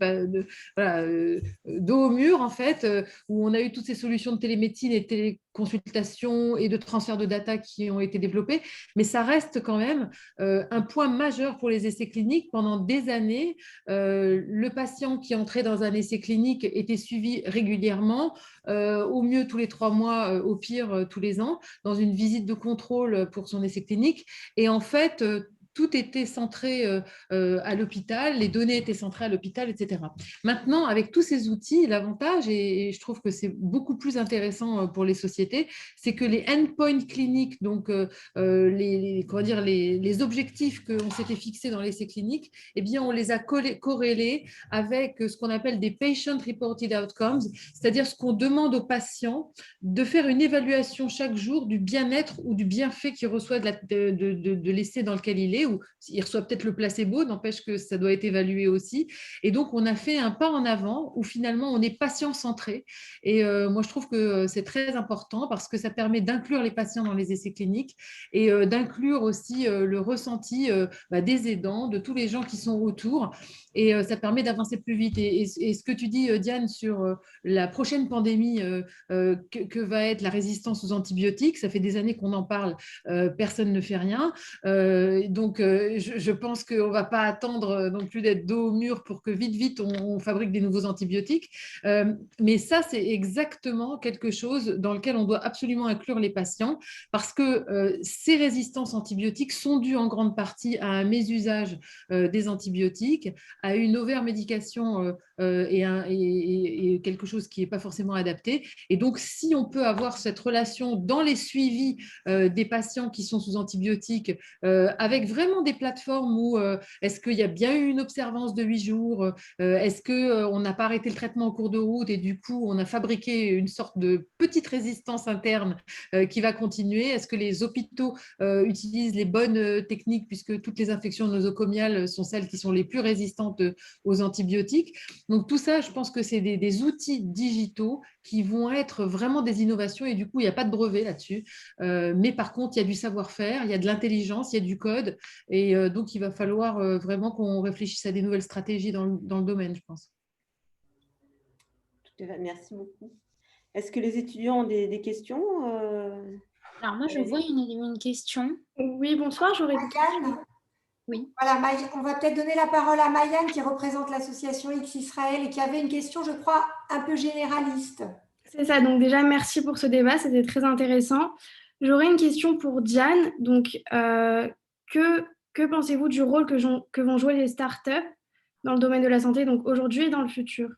dos au mur, en fait, où on a eu toutes ces solutions de télémédecine et de téléconsultation et de transfert de data qui ont été développées. Mais ça reste quand même un point majeur pour les essais cliniques. Pendant des années, le patient qui entrait dans un essai clinique était suivi régulièrement, au mieux tous les 3 mois, au pire tous les ans, dans une visite de contrôle pour son essai clinique. Et en fait, tout était centré à l'hôpital, les données étaient centrées à l'hôpital, etc. Maintenant, avec tous ces outils, l'avantage, et je trouve que c'est beaucoup plus intéressant pour les sociétés, c'est que les endpoints cliniques, donc comment dire, les objectifs qu'on s'était fixés dans l'essai clinique, eh bien, on les a corrélés avec ce qu'on appelle des patient reported outcomes, c'est-à-dire ce qu'on demande aux patients de faire une évaluation chaque jour du bien-être ou du bienfait qu'il reçoit de l'essai dans lequel il est, ou il reçoit peut-être le placebo, n'empêche que ça doit être évalué aussi. Et donc, on a fait un pas en avant où finalement, on est patient-centré. Et moi, je trouve que c'est très important parce que ça permet d'inclure les patients dans les essais cliniques et d'inclure aussi le ressenti des aidants, de tous les gens qui sont autour. Et ça permet d'avancer plus vite. Et ce que tu dis, Diane, sur la prochaine pandémie que va être la résistance aux antibiotiques, ça fait des années qu'on en parle, personne ne fait rien. Donc, je pense qu'on ne va pas attendre non plus d'être dos au mur pour que vite, on fabrique des nouveaux antibiotiques. Mais ça, c'est exactement quelque chose dans lequel on doit absolument inclure les patients parce que ces résistances antibiotiques sont dues en grande partie à un mésusage des antibiotiques, à une over-médication et quelque chose qui n'est pas forcément adapté. Et donc, si on peut avoir cette relation dans les suivis des patients qui sont sous antibiotiques, avec vraiment des plateformes où est-ce qu'il y a bien eu une observance de 8 jours, est-ce qu'on n'a pas arrêté le traitement en cours de route et du coup, on a fabriqué une sorte de petite résistance interne qui va continuer, est-ce que les hôpitaux utilisent les bonnes techniques puisque toutes les infections nosocomiales sont celles qui sont les plus résistantes aux antibiotiques. Donc tout ça, je pense que c'est des outils digitaux qui vont être vraiment des innovations et du coup, il n'y a pas de brevet là-dessus. Mais par contre, il y a du savoir-faire, il y a de l'intelligence, il y a du code et donc il va falloir vraiment qu'on réfléchisse à des nouvelles stratégies dans le domaine, je pense.
Merci beaucoup. Est-ce que les étudiants ont des questions
Alors moi, je vois une question.
Oui, bonsoir, j'aurais une question.
Oui.
Voilà, on va peut-être donner la parole à Mayan qui représente l'association X Israël et qui avait une question, je crois, un peu généraliste.
C'est ça, donc déjà, merci pour ce débat, c'était très intéressant. J'aurais une question pour Diane. Donc, que pensez-vous du rôle que vont jouer les startups dans le domaine de la santé, donc aujourd'hui et dans le futur?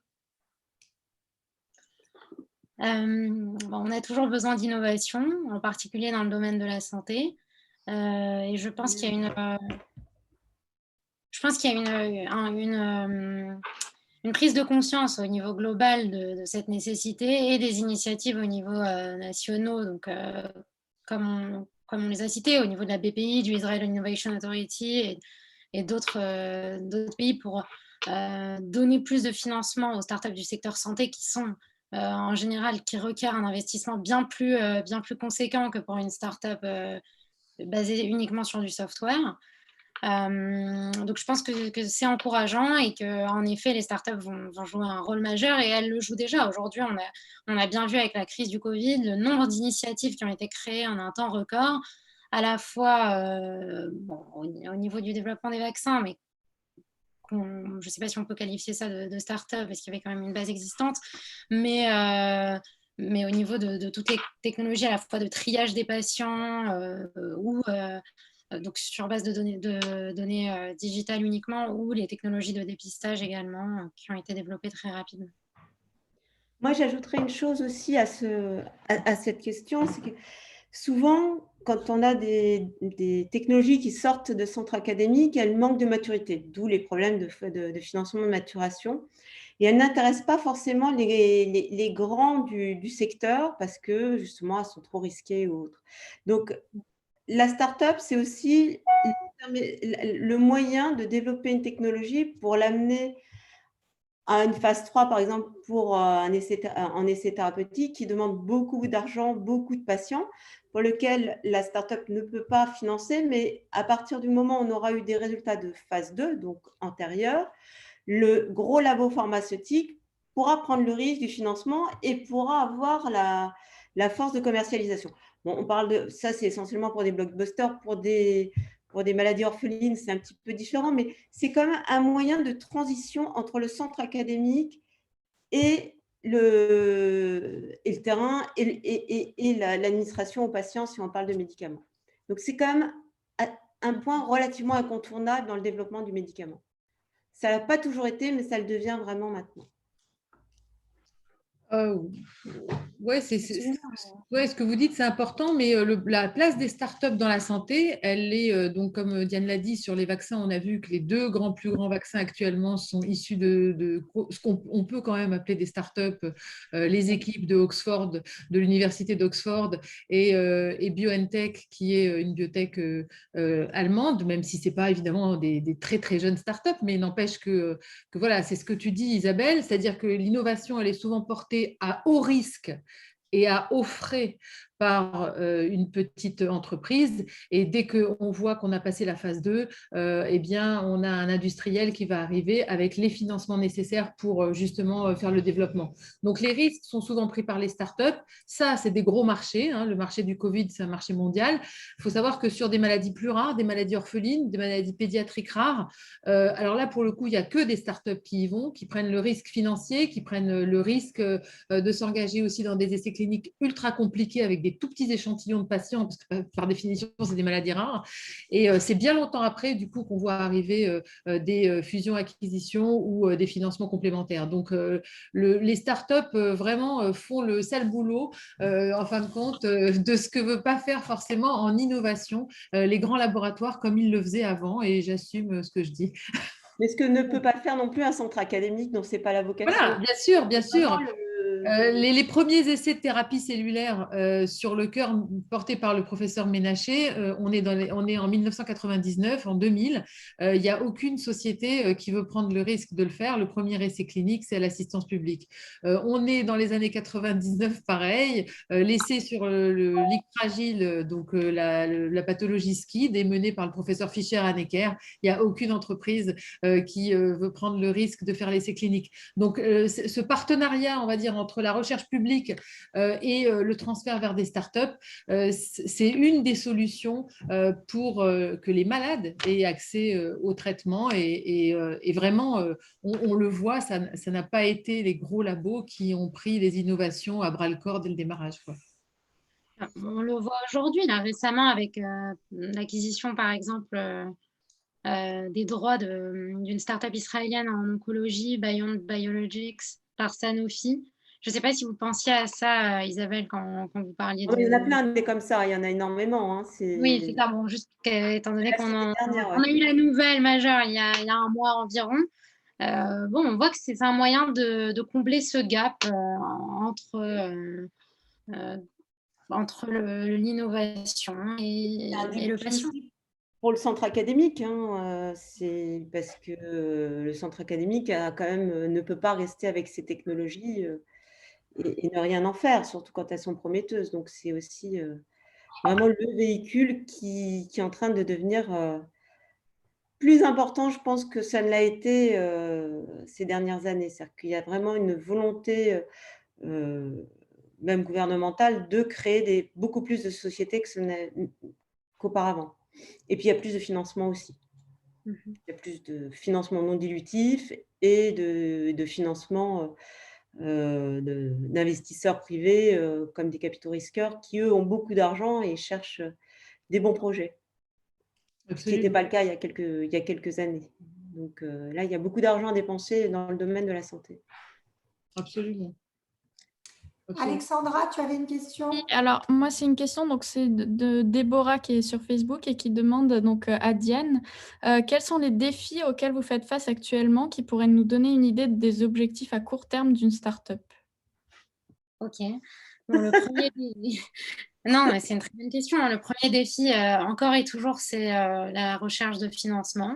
On a toujours besoin d'innovation, en particulier dans le domaine de la santé. Et je pense qu'il y a une prise de conscience au niveau global de cette nécessité et des initiatives au niveau nationaux, donc comme on les a cités, au niveau de la BPI, du Israel Innovation Authority et d'autres pays pour donner plus de financement aux startups du secteur santé qui sont en général, qui requièrent un investissement bien plus conséquent que pour une startup basée uniquement sur du software. Donc, je pense que c'est encourageant et qu'en effet, les startups vont jouer un rôle majeur et elles le jouent déjà. Aujourd'hui, on a bien vu avec la crise du Covid le nombre d'initiatives qui ont été créées en un temps record, à la fois au niveau du développement des vaccins, mais je ne sais pas si on peut qualifier ça de start-up parce qu'il y avait quand même une base existante, mais au niveau de toutes les technologies à la fois de triage des patients donc sur base de données digitales uniquement ou les technologies de dépistage également qui ont été développées très rapidement.
Moi, j'ajouterais une chose aussi à cette question, c'est que souvent, quand on a des technologies qui sortent de centres académiques, elles manquent de maturité, d'où les problèmes de financement de maturation. Et elles n'intéressent pas forcément les grands du secteur parce que justement, elles sont trop risquées ou autres. Donc, la start-up, c'est aussi le moyen de développer une technologie pour l'amener à une phase 3, par exemple, pour un essai thérapeutique qui demande beaucoup d'argent, beaucoup de patients, pour lequel la start-up ne peut pas financer, mais à partir du moment où on aura eu des résultats de phase 2, donc antérieurs, le gros labo pharmaceutique pourra prendre le risque du financement et pourra avoir la force de commercialisation. Bon, on parle de ça, c'est essentiellement pour des blockbusters, pour des maladies orphelines, c'est un petit peu différent, mais c'est quand même un moyen de transition entre le centre académique et le terrain et l'administration aux patients si on parle de médicaments. Donc, c'est quand même un point relativement incontournable dans le développement du médicament. Ça l'a pas toujours été, mais ça le devient vraiment maintenant.
Ouais, ouais, ce que vous dites, c'est important, mais la place des startups dans la santé, elle est, donc, comme Diane l'a dit, sur les vaccins, on a vu que les deux plus grands vaccins actuellement sont issus de ce qu'on peut quand même appeler des startups, les équipes de Oxford, de l'université d'Oxford et BioNTech, qui est une biotech allemande, même si ce n'est pas évidemment des très, très jeunes startups, mais n'empêche que voilà, c'est ce que tu dis, Isabelle, c'est-à-dire que l'innovation, elle est souvent portée à haut risque et à haut frais par une petite entreprise. Et dès qu'on voit qu'on a passé la phase 2, eh bien, on a un industriel qui va arriver avec les financements nécessaires pour justement faire le développement. Donc, les risques sont souvent pris par les startups. Ça, c'est des gros marchés. Le marché du Covid, c'est un marché mondial. Il faut savoir que sur des maladies plus rares, des maladies orphelines, des maladies pédiatriques rares, alors là, pour le coup, il n'y a que des startups qui y vont, qui prennent le risque financier, qui prennent le risque de s'engager aussi dans des essais cliniques ultra compliqués avec des tout petits échantillons de patients, parce que par définition, c'est des maladies rares. Et c'est bien longtemps après, du coup, qu'on voit arriver des fusions-acquisitions ou des financements complémentaires. Donc, les startups vraiment font le sale boulot, en fin de compte, de ce que ne veut pas faire forcément en innovation les grands laboratoires comme ils le faisaient avant. Et j'assume ce que je dis.
Mais ce que ne peut pas faire non plus un centre académique dont ce n'est pas la vocation.
Voilà, bien sûr, bien sûr. Les premiers essais de thérapie cellulaire sur le cœur portés par le professeur Ménaché, on est en 1999, en 2000. Il n'y a aucune société qui veut prendre le risque de le faire. Le premier essai clinique, c'est à l'assistance publique. On est dans les années 99, pareil. L'essai sur le lichen fragile, donc la pathologie SCID, est mené par le professeur Fischer-Hanecker. Il n'y a aucune entreprise qui veut prendre le risque de faire l'essai clinique. Donc, ce partenariat, on va dire, entre la recherche publique et le transfert vers des startups, c'est une des solutions pour que les malades aient accès au traitement. Et vraiment, on le voit, ça n'a pas été les gros labos qui ont pris les innovations à bras-le-corps dès le démarrage, quoi.
On le voit aujourd'hui, là, récemment, avec l'acquisition, par exemple, des droits d'une start-up israélienne en oncologie, Beyond Biologics, par Sanofi. Je ne sais pas si vous pensiez à ça, Isabelle, quand vous parliez de…
Il y en a plein des comme ça, il y en a énormément.
Oui, c'est ça. Bon, juste étant donné qu'on
on
a eu la nouvelle majeure il y a un mois environ, bon, on voit que c'est un moyen de combler ce gap entre l'innovation et le patient.
Pour le centre académique, c'est parce que le centre académique ne peut pas rester avec ces technologies et ne rien en faire, surtout quand elles sont prometteuses. Donc, c'est aussi vraiment le véhicule qui est en train de devenir plus important, je pense, que ça ne l'a été ces dernières années. C'est-à-dire qu'il y a vraiment une volonté, même gouvernementale, de créer beaucoup plus de sociétés qu'auparavant. Et puis, il y a plus de financement aussi. Il y a plus de financement non dilutif et de financement d'investisseurs privés comme des capitaux risqueurs qui, eux, ont beaucoup d'argent et cherchent des bons projets. Absolument. Ce qui n'était pas le cas il y a quelques années. Donc là, il y a beaucoup d'argent à dépenser dans le domaine de la santé.
Absolument.
Alexandra, tu avais une question?
Oui, alors moi c'est une question, donc c'est de Déborah qui est sur Facebook et qui demande donc à Diane quels sont les défis auxquels vous faites face actuellement qui pourraient nous donner une idée des objectifs à court terme d'une start-up?
Ok. Bon, le premier non, mais c'est une très bonne question. Le premier défi, encore et toujours, c'est la recherche de financement.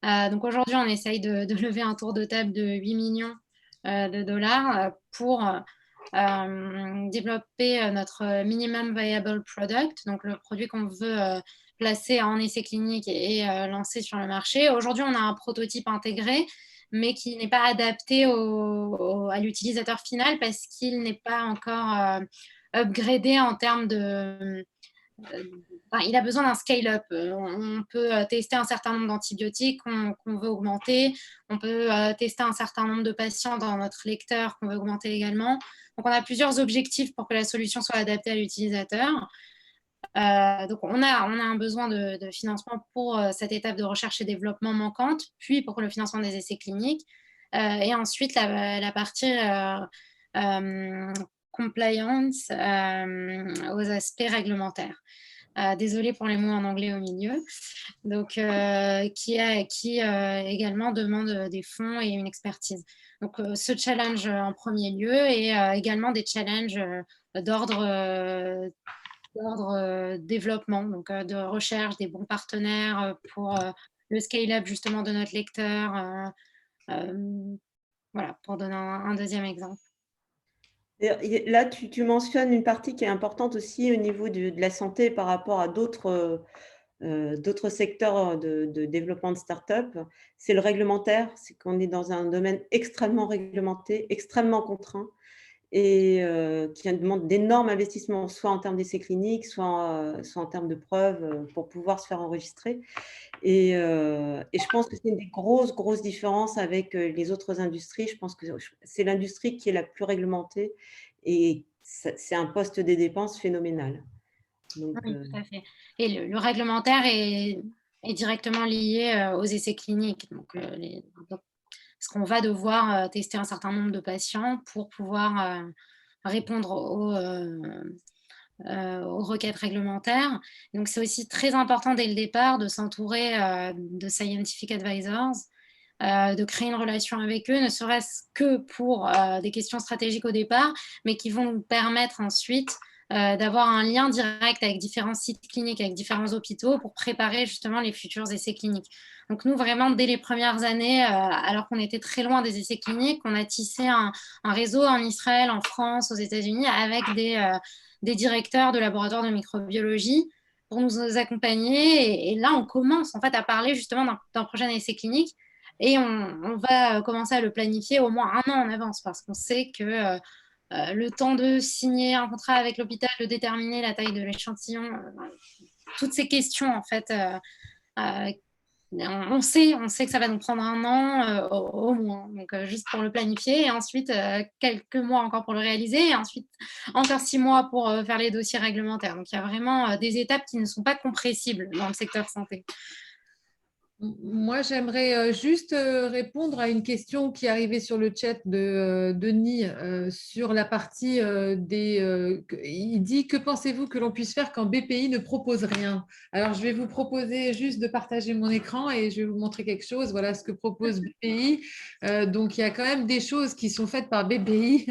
Donc aujourd'hui, on essaye de lever un tour de table de 8 millions de dollars pour développer notre minimum viable product, donc le produit qu'on veut placer en essai clinique et lancer sur le marché. Aujourd'hui, on a un prototype intégré, mais qui n'est pas adapté à l'utilisateur final parce qu'il n'est pas encore upgradé en termes de… il a besoin d'un scale-up. On peut tester un certain nombre d'antibiotiques qu'on veut augmenter. On peut tester un certain nombre de patients dans notre lecteur qu'on veut augmenter également. Donc, on a plusieurs objectifs pour que la solution soit adaptée à l'utilisateur. Donc, on a un besoin de financement pour cette étape de recherche et développement manquante, puis pour le financement des essais cliniques. Et ensuite, la partie compliance aux aspects réglementaires. Désolée pour les mots en anglais au milieu. Donc, qui également demande des fonds et une expertise. Donc, ce challenge en premier lieu et également des challenges d'ordre développement, donc de recherche des bons partenaires pour le scale-up justement de notre lecteur. Voilà, pour donner un deuxième exemple.
Et là, tu mentionnes une partie qui est importante aussi au niveau de la santé par rapport à d'autres secteurs de développement de start-up. C'est le réglementaire, c'est qu'on est dans un domaine extrêmement réglementé, extrêmement contraint, et qui demande d'énormes investissements, soit en termes d'essais cliniques, soit en termes de preuves pour pouvoir se faire enregistrer. Et je pense que c'est une des grosses différences avec les autres industries. Je pense que c'est l'industrie qui est la plus réglementée et c'est un poste des dépenses phénoménal. Donc,
oui, tout à fait. Et le réglementaire est directement lié aux essais cliniques. Donc, parce qu'on va devoir tester un certain nombre de patients pour pouvoir répondre aux requêtes réglementaires. Donc, c'est aussi très important dès le départ de s'entourer de scientific advisors, de créer une relation avec eux, ne serait-ce que pour des questions stratégiques au départ, mais qui vont nous permettre ensuite d'avoir un lien direct avec différents sites cliniques, avec différents hôpitaux pour préparer justement les futurs essais cliniques. Donc nous, vraiment, dès les premières années, alors qu'on était très loin des essais cliniques, on a tissé un réseau en Israël, en France, aux États-Unis, avec des directeurs de laboratoires de microbiologie pour nous accompagner. Et là, on commence en fait à parler justement d'un prochain essai clinique et on va commencer à le planifier au moins 1 an en avance parce qu'on sait que le temps de signer un contrat avec l'hôpital, de déterminer la taille de l'échantillon, toutes ces questions en fait, on sait que ça va nous prendre 1 an au moins, donc juste pour le planifier et ensuite quelques mois encore pour le réaliser et ensuite encore 6 mois pour faire les dossiers réglementaires. Donc il y a vraiment des étapes qui ne sont pas compressibles dans le secteur santé.
Moi, j'aimerais juste répondre à une question qui est arrivée sur le chat de Denis sur la partie il dit « Que pensez-vous que l'on puisse faire quand BPI ne propose rien ?» Alors, je vais vous proposer juste de partager mon écran et je vais vous montrer quelque chose. Voilà ce que propose BPI. Donc, il y a quand même des choses qui sont faites par BPI.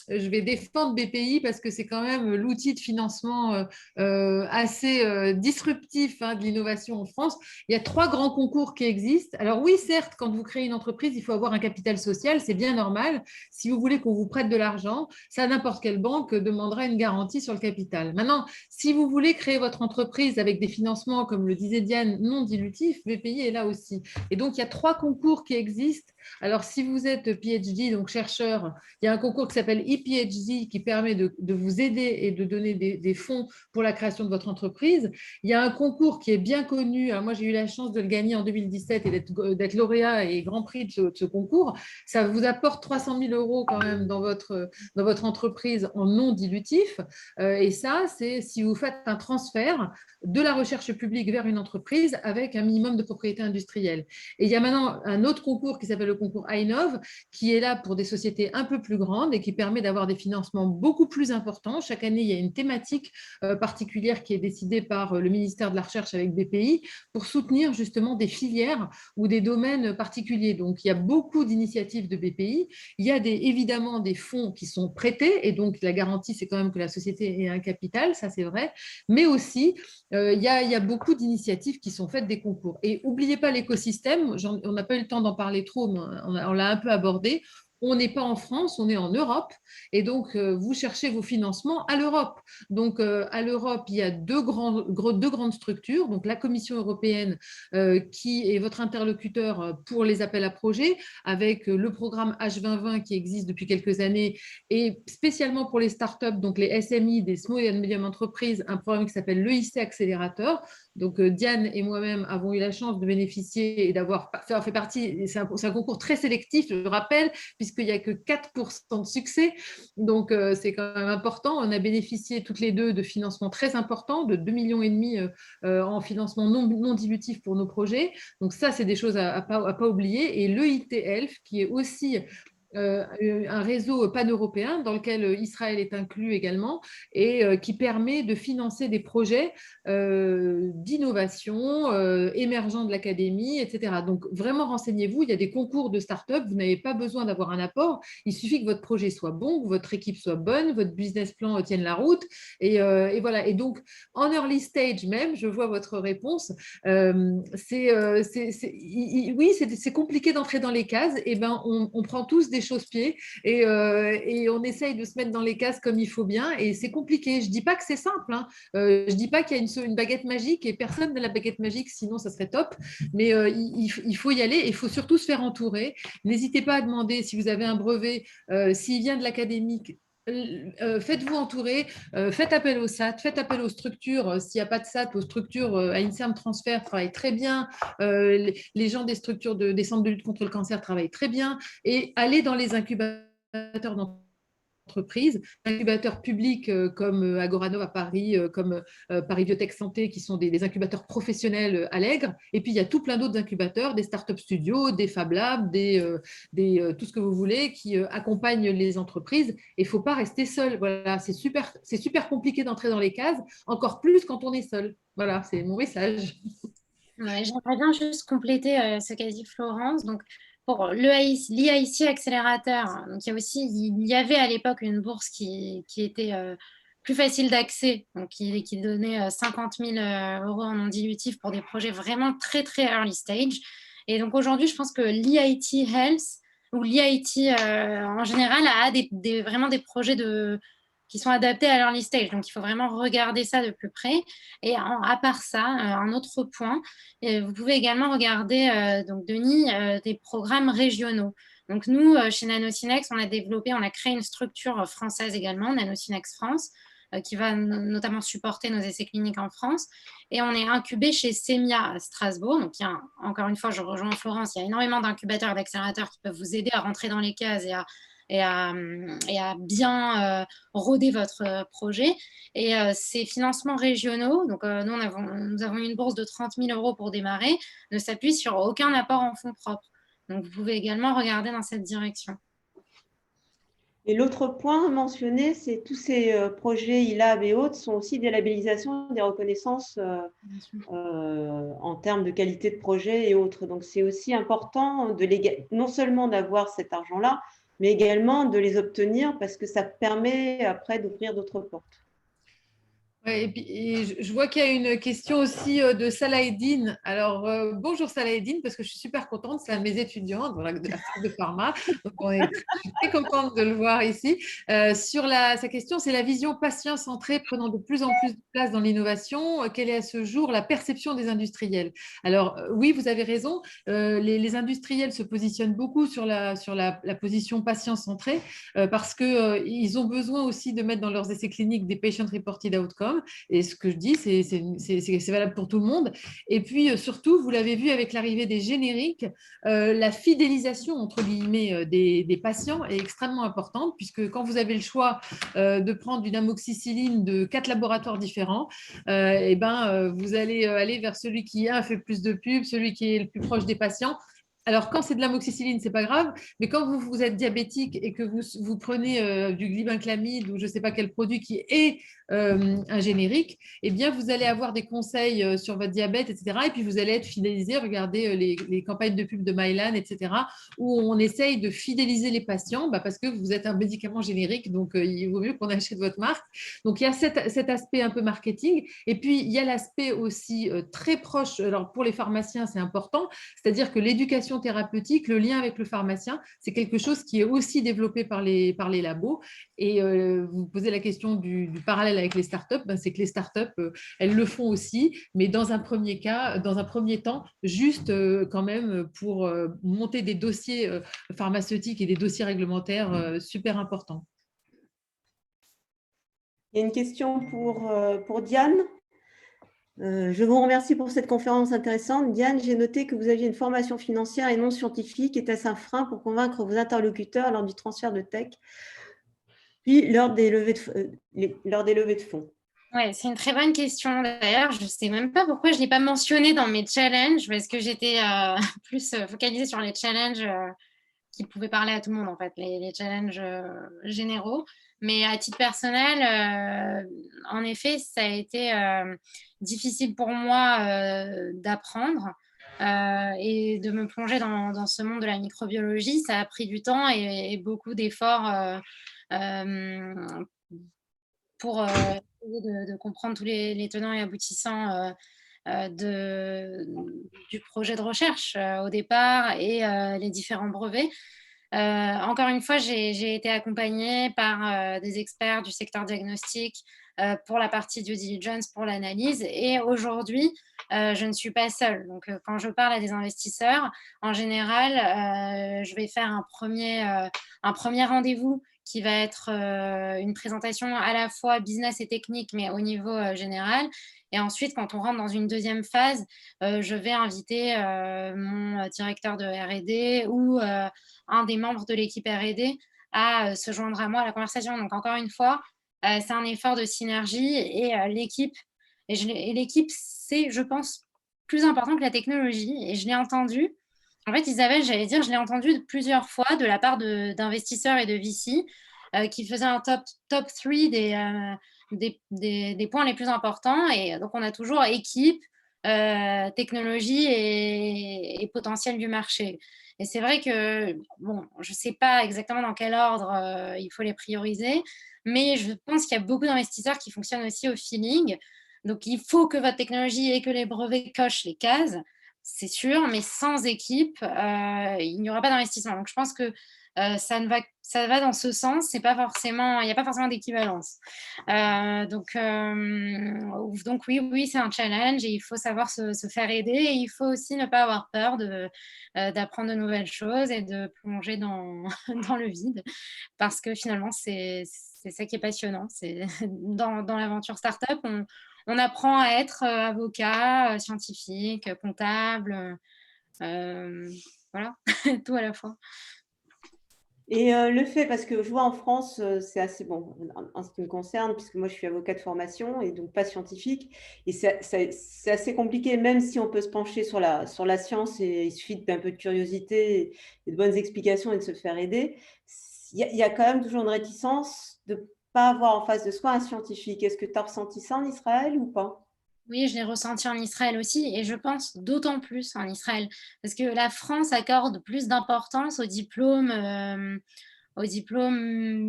Je vais défendre BPI parce que c'est quand même l'outil de financement assez disruptif de l'innovation en France. Il y a 3 grands concours qui existent. Alors oui, certes, quand vous créez une entreprise, il faut avoir un capital social, c'est bien normal. Si vous voulez qu'on vous prête de l'argent, ça, n'importe quelle banque demandera une garantie sur le capital. Maintenant, si vous voulez créer votre entreprise avec des financements, comme le disait Diane, non dilutifs, BPI est là aussi. Et donc, il y a 3 concours qui existent. Alors, si vous êtes PhD, donc chercheur, il y a un concours qui s'appelle ePhD qui permet de vous aider et de donner des fonds pour la création de votre entreprise. Il y a un concours qui est bien connu. Alors moi, j'ai eu la chance de le gagner en 2017 et d'être lauréat et grand prix de ce concours. Ça vous apporte 300 000 € quand même dans votre entreprise en non dilutif. Et ça, c'est si vous faites un transfert de la recherche publique vers une entreprise avec un minimum de propriété industrielle. Et il y a maintenant un autre concours qui s'appelle le concours iNov, qui est là pour des sociétés un peu plus grandes et qui permet d'avoir des financements beaucoup plus importants. Chaque année, il y a une thématique particulière qui est décidée par le ministère de la Recherche avec BPI pour soutenir justement des filières ou des domaines particuliers. Donc, il y a beaucoup d'initiatives de BPI. Il y a évidemment des fonds qui sont prêtés et donc la garantie, c'est quand même que la société ait un capital, ça c'est vrai. Mais aussi, il y a beaucoup d'initiatives qui sont faites des concours. Et n'oubliez pas l'écosystème, on n'a pas eu le temps d'en parler trop, mais on l'a un peu abordé. On n'est pas en France, on est en Europe. Et donc, vous cherchez vos financements à l'Europe. Donc, à l'Europe, il y a deux grandes structures. Donc, la Commission européenne, qui est votre interlocuteur pour les appels à projets, avec le programme H2020 qui existe depuis quelques années, et spécialement pour les startups, donc les SMI, des Small and Medium Enterprises, un programme qui s'appelle l'EIC Accélérateur. Donc, Diane et moi-même avons eu la chance de bénéficier et d'avoir fait partie, c'est un concours très sélectif, je le rappelle, puisqu'il n'y a que 4% de succès. Donc, c'est quand même important. On a bénéficié toutes les deux de financements très importants, de 2,5 millions en financement non dilutif pour nos projets. Donc, ça, c'est des choses à pas oublier. Et l'EIT Elf, qui est aussi un réseau pan-européen dans lequel Israël est inclus également et qui permet de financer des projets d'innovation émergents de l'académie, etc. Donc, vraiment, renseignez-vous. Il y a des concours de start-up. Vous n'avez pas besoin d'avoir un apport. Il suffit que votre projet soit bon, que votre équipe soit bonne, votre business plan tienne la route. Et voilà. Et donc, en early stage même, je vois votre réponse. Oui, c'est compliqué d'entrer dans les cases. Et ben, on prend tous des chausse-pieds et on essaye de se mettre dans les cases comme il faut bien. Et c'est compliqué. Je dis pas que c'est simple, hein. Je dis pas qu'il y a une baguette magique et personne n'a la baguette magique, sinon ça serait top. Mais il faut y aller. Il faut surtout se faire entourer. N'hésitez pas à demander si vous avez un brevet, s'il vient de l'académique. Faites-vous entourer, faites appel au SAT, faites appel aux structures. S'il n'y a pas de SAT, aux structures, à INSERM Transfert travaillent très bien. Les gens des structures des centres de lutte contre le cancer travaillent très bien. Et allez dans les incubateurs d'entreprises, incubateurs publics comme Agoranov à Paris, comme Paris Biotech Santé, qui sont des incubateurs professionnels allègres. Et puis, il y a tout plein d'autres incubateurs, des startup studios, des Fab Labs, tout ce que vous voulez, qui accompagnent les entreprises. Et il ne faut pas rester seul. Voilà, c'est super compliqué d'entrer dans les cases, encore plus quand on est seul. Voilà, c'est mon message.
Ouais, j'aimerais bien juste compléter ce qu'a dit Florence. Donc, pour l'IIC Accélérateur, donc il y avait à l'époque une bourse qui était plus facile d'accès, donc qui donnait 50 000 € en non dilutif pour des projets vraiment très, très early stage. Et donc aujourd'hui, je pense que l'IIT Health ou l'IIT en général a vraiment des projets qui sont adaptés à l'early stage. Donc, il faut vraiment regarder ça de plus près. Et à part ça, un autre point, vous pouvez également regarder, donc Denis, des programmes régionaux. Donc, nous, chez Nanocinex, on a créé une structure française également, Nanocinex France, qui va notamment supporter nos essais cliniques en France. Et on est incubé chez Semia à Strasbourg. Donc, encore une fois, je rejoins Florence, il y a énormément d'incubateurs et d'accélérateurs qui peuvent vous aider à rentrer dans les cases et à bien roder votre projet. Et ces financements régionaux, donc nous avons une bourse de 30 000 € pour démarrer, ne s'appuie sur aucun apport en fonds propres. Donc, vous pouvez également regarder dans cette direction.
Et l'autre point mentionné, c'est tous ces projets ILAB et autres sont aussi des labellisations, des reconnaissances en termes de qualité de projet et autres. Donc, c'est aussi important non seulement d'avoir cet argent-là, mais également de les obtenir parce que ça permet après d'ouvrir d'autres portes.
Ouais, je vois qu'il y a une question aussi de Salahedine. Alors, bonjour Salahedine, parce que je suis super contente, c'est un de mes étudiants de la fac de pharma. Donc, je suis très contente de le voir ici. Sa question, c'est la vision patient-centrée prenant de plus en plus de place dans l'innovation. Quelle est à ce jour la perception des industriels? Alors, oui, vous avez raison. Les industriels se positionnent beaucoup sur la position patient-centrée parce qu'ils ont besoin aussi de mettre dans leurs essais cliniques des patient-reported outcomes. Et ce que je dis, c'est valable pour tout le monde. Et puis, surtout, vous l'avez vu avec l'arrivée des génériques, la fidélisation, entre guillemets, des patients est extrêmement importante, puisque quand vous avez le choix de prendre une amoxicilline de 4 laboratoires différents, vous allez aller vers celui qui fait plus de pubs, celui qui est le plus proche des patients. Alors, quand c'est de l'amoxicilline, ce n'est pas grave, mais quand vous êtes diabétique et que vous prenez du glibenclamide ou je ne sais pas quel produit qui est un générique, eh bien, vous allez avoir des conseils sur votre diabète, etc. Et puis, vous allez être fidélisé. Regardez les campagnes de pub de Mylan, etc., où on essaye de fidéliser les patients parce que vous êtes un médicament générique, donc il vaut mieux qu'on achète votre marque. Donc, il y a cet aspect un peu marketing. Et puis, il y a l'aspect aussi très proche. Alors, pour les pharmaciens, c'est important. C'est-à-dire que l'éducation thérapeutique, le lien avec le pharmacien, c'est quelque chose qui est aussi développé par les labos. Et vous posez la question du parallèle avec les startups, c'est que les startups, elles le font aussi, mais dans un premier temps, juste quand même pour monter des dossiers pharmaceutiques et des dossiers réglementaires super importants.
Il y a une question pour Diane. Je vous remercie pour cette conférence intéressante. Diane, j'ai noté que vous aviez une formation financière et non scientifique. Était-ce un frein pour convaincre vos interlocuteurs lors du transfert de tech, puis lors des levées de fonds?
Ouais, c'est une très bonne question. D'ailleurs, je ne sais même pas pourquoi je ne l'ai pas mentionné dans mes challenges, parce que j'étais plus focalisée sur les challenges qui pouvaient parler à tout le monde, en fait, les challenges généraux. Mais à titre personnel, en effet, ça a été difficile pour moi d'apprendre et de me plonger dans ce monde de la microbiologie. Ça a pris du temps et beaucoup d'efforts pour essayer de comprendre tous les tenants et aboutissants du projet de recherche au départ et les différents brevets. Encore une fois, j'ai été accompagnée par des experts du secteur diagnostic pour la partie due diligence, pour l'analyse. Et aujourd'hui, je ne suis pas seule. Donc, quand je parle à des investisseurs, en général, je vais faire un premier rendez-vous qui va être une présentation à la fois business et technique, mais au niveau général. Et ensuite, quand on rentre dans une deuxième phase, je vais inviter mon directeur de R&D ou un des membres de l'équipe R&D à se joindre à moi à la conversation. Donc, encore une fois, c'est un effort de synergie et l'équipe, c'est, je pense, plus important que la technologie. Et je l'ai entendu. En fait, Isabelle, j'allais dire, je l'ai entendu plusieurs fois de la part d'investisseurs et de VC qui faisaient un top 3 des points les plus importants. Et donc, on a toujours équipe, technologie et potentiel du marché. Et c'est vrai que, bon, je ne sais pas exactement dans quel ordre il faut les prioriser, mais je pense qu'il y a beaucoup d'investisseurs qui fonctionnent aussi au feeling. Donc, il faut que votre technologie et que les brevets cochent les cases, c'est sûr, mais sans équipe, il n'y aura pas d'investissement. Donc, je pense que ça va dans ce sens, il n'y a pas forcément d'équivalence. Donc oui, c'est un challenge et il faut savoir se faire aider et il faut aussi ne pas avoir peur d'apprendre de nouvelles choses et de plonger dans, dans le vide parce que finalement, c'est ça qui est passionnant. Dans l'aventure startup, on apprend à être avocat, scientifique, comptable, voilà, tout à la fois.
Et le fait, parce que je vois en France, c'est assez bon en ce qui me concerne, puisque moi je suis avocate de formation et donc pas scientifique, et c'est assez compliqué, même si on peut se pencher sur la science et il suffit d'un peu de curiosité et de bonnes explications et de se faire aider. Il y a quand même toujours une réticence de ne pas avoir en face de soi un scientifique. Est-ce que tu as ressenti ça en Israël ou pas?
Oui, je l'ai ressenti en Israël aussi et je pense d'autant plus en Israël parce que la France accorde plus d'importance au diplôme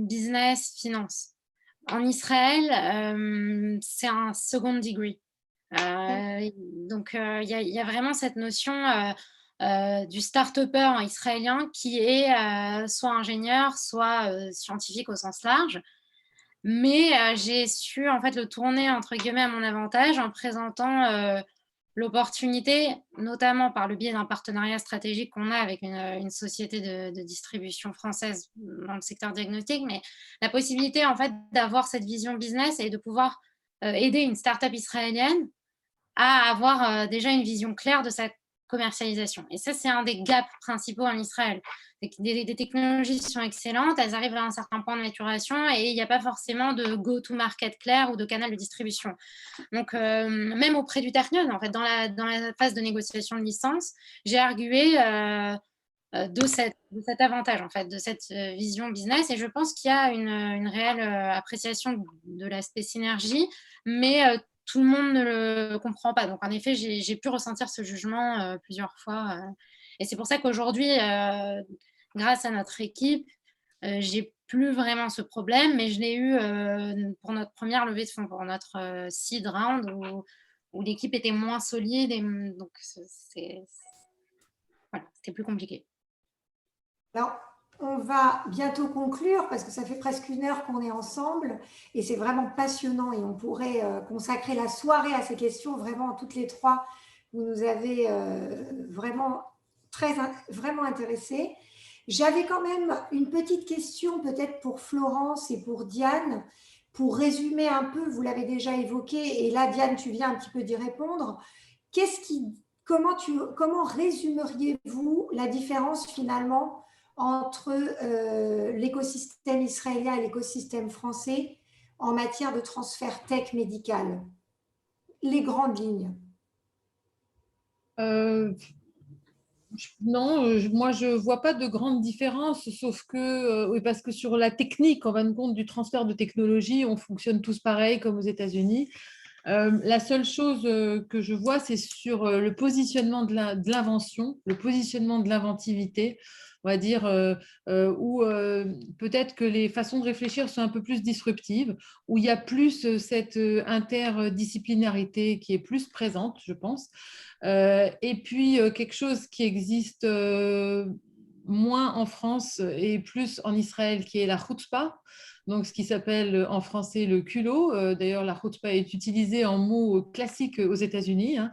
business, finance. En Israël, c'est un second degree. Donc, il y a vraiment cette notion du start-upper israélien qui est soit ingénieur, soit scientifique au sens large. Mais j'ai su en fait le tourner entre guillemets à mon avantage en présentant l'opportunité, notamment par le biais d'un partenariat stratégique qu'on a avec une société de distribution française dans le secteur diagnostic, mais la possibilité en fait d'avoir cette vision business et de pouvoir aider une start-up israélienne à avoir déjà une vision claire de sa commercialisation. Et ça, c'est un des gaps principaux en Israël. Des technologies sont excellentes, elles arrivent à un certain point de maturation et il n'y a pas forcément de go-to-market clair ou de canal de distribution. Donc, même auprès du Technion, en fait, dans la phase de négociation de licence, j'ai argué de cet avantage, en fait, de cette vision business. Et je pense qu'il y a une réelle appréciation de l'aspect synergie, mais tout le monde ne le comprend pas. Donc, en effet, j'ai pu ressentir ce jugement plusieurs fois. Et c'est pour ça qu'aujourd'hui, grâce à notre équipe, j'ai plus vraiment ce problème, mais je l'ai eu pour notre première levée de fonds, pour notre seed round, où l'équipe était moins solide. Et, donc, voilà, c'était plus compliqué.
Alors, on va bientôt conclure parce que ça fait presque 1 heure qu'on est ensemble et c'est vraiment passionnant et on pourrait consacrer la soirée à ces questions. Vraiment, toutes les trois, vous nous avez vraiment intéressés. J'avais quand même une petite question peut-être pour Florence et pour Diane pour résumer un peu, vous l'avez déjà évoqué, et là, Diane, tu viens un petit peu d'y répondre, comment résumeriez-vous la différence finalement entre l'écosystème israélien et l'écosystème français en matière de transfert tech médical? Les grandes lignes.
Non, moi je vois pas de grande différence, sauf que, oui, parce que sur la technique, en fin de compte, du transfert de technologie, on fonctionne tous pareil comme aux États-Unis. La seule chose que je vois, c'est sur le positionnement de l'invention, le positionnement de l'inventivité, on va dire, où peut-être que les façons de réfléchir sont un peu plus disruptives, où il y a plus cette interdisciplinarité qui est plus présente, je pense. Et puis, quelque chose qui existe moins en France et plus en Israël, qui est la chutzpah, donc ce qui s'appelle en français le culot. D'ailleurs, la chutzpah est utilisée en mot classique aux États-Unis, hein,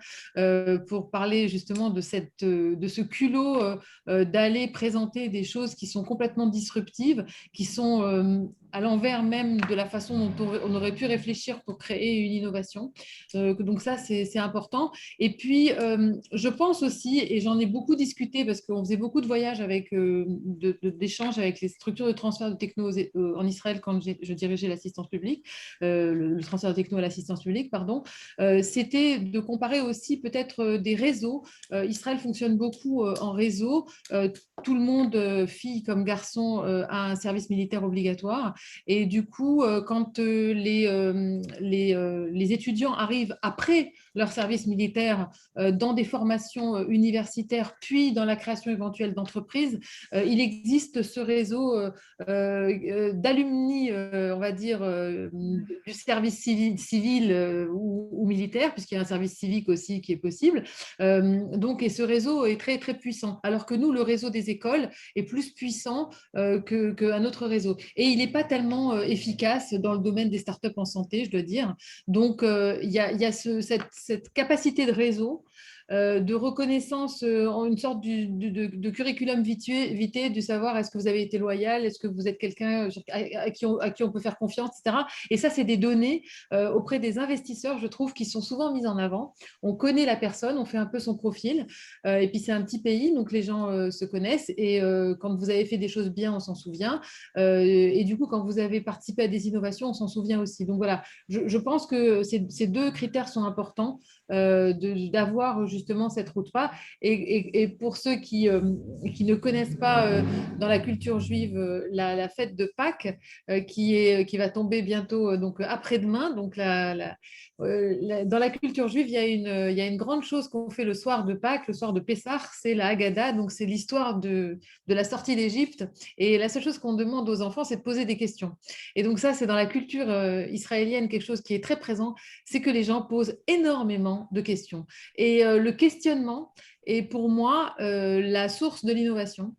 pour parler justement de ce culot d'aller présenter des choses qui sont complètement disruptives, qui sont à l'envers même de la façon dont on aurait pu réfléchir pour créer une innovation. Donc ça, c'est important. Et puis, je pense aussi, et j'en ai beaucoup discuté parce qu'on faisait beaucoup de voyages d'échanges avec les structures de transfert de techno en Israël quand je dirigeais l'assistance publique, le transfert de techno à l'assistance publique, pardon, c'était de comparer aussi peut-être des réseaux. Israël fonctionne beaucoup en réseau. Tout le monde, filles comme garçons, a un service militaire obligatoire. Et du coup, quand les étudiants arrivent après leur service militaire dans des formations universitaires, puis dans la création éventuelle d'entreprises, il existe ce réseau d'alumni, on va dire, du service civil ou militaire, puisqu'il y a un service civique aussi qui est possible. Et ce réseau est très, très puissant, alors que nous, le réseau des écoles est plus puissant qu'un autre réseau. Et il n'est pas tellement efficace dans le domaine des startups en santé, je dois dire. Donc, il y a cette capacité de réseau, de reconnaissance en une sorte de curriculum vitae, de savoir est-ce que vous avez été loyal, est-ce que vous êtes quelqu'un à qui on peut faire confiance, etc. Et ça, c'est des données auprès des investisseurs, je trouve, qui sont souvent mises en avant. On connaît la personne, on fait un peu son profil, et puis c'est un petit pays, donc les gens se connaissent, et quand vous avez fait des choses bien, on s'en souvient, et du coup, quand vous avez participé à des innovations, on s'en souvient aussi. Donc voilà, je pense que ces deux critères sont importants, d'avoir justement cette chutzpah. Et pour ceux qui ne connaissent pas dans la culture juive la fête de Pâques, qui va tomber bientôt, donc après-demain. Donc dans la culture juive, il y a une grande chose qu'on fait le soir de Pâques, le soir de Pessah, c'est la Haggadah, donc c'est l'histoire de la sortie d'Égypte. Et la seule chose qu'on demande aux enfants, c'est de poser des questions. Et donc ça, c'est dans la culture israélienne quelque chose qui est très présent, c'est que les gens posent énormément de questions. Et le questionnement est pour moi la source de l'innovation.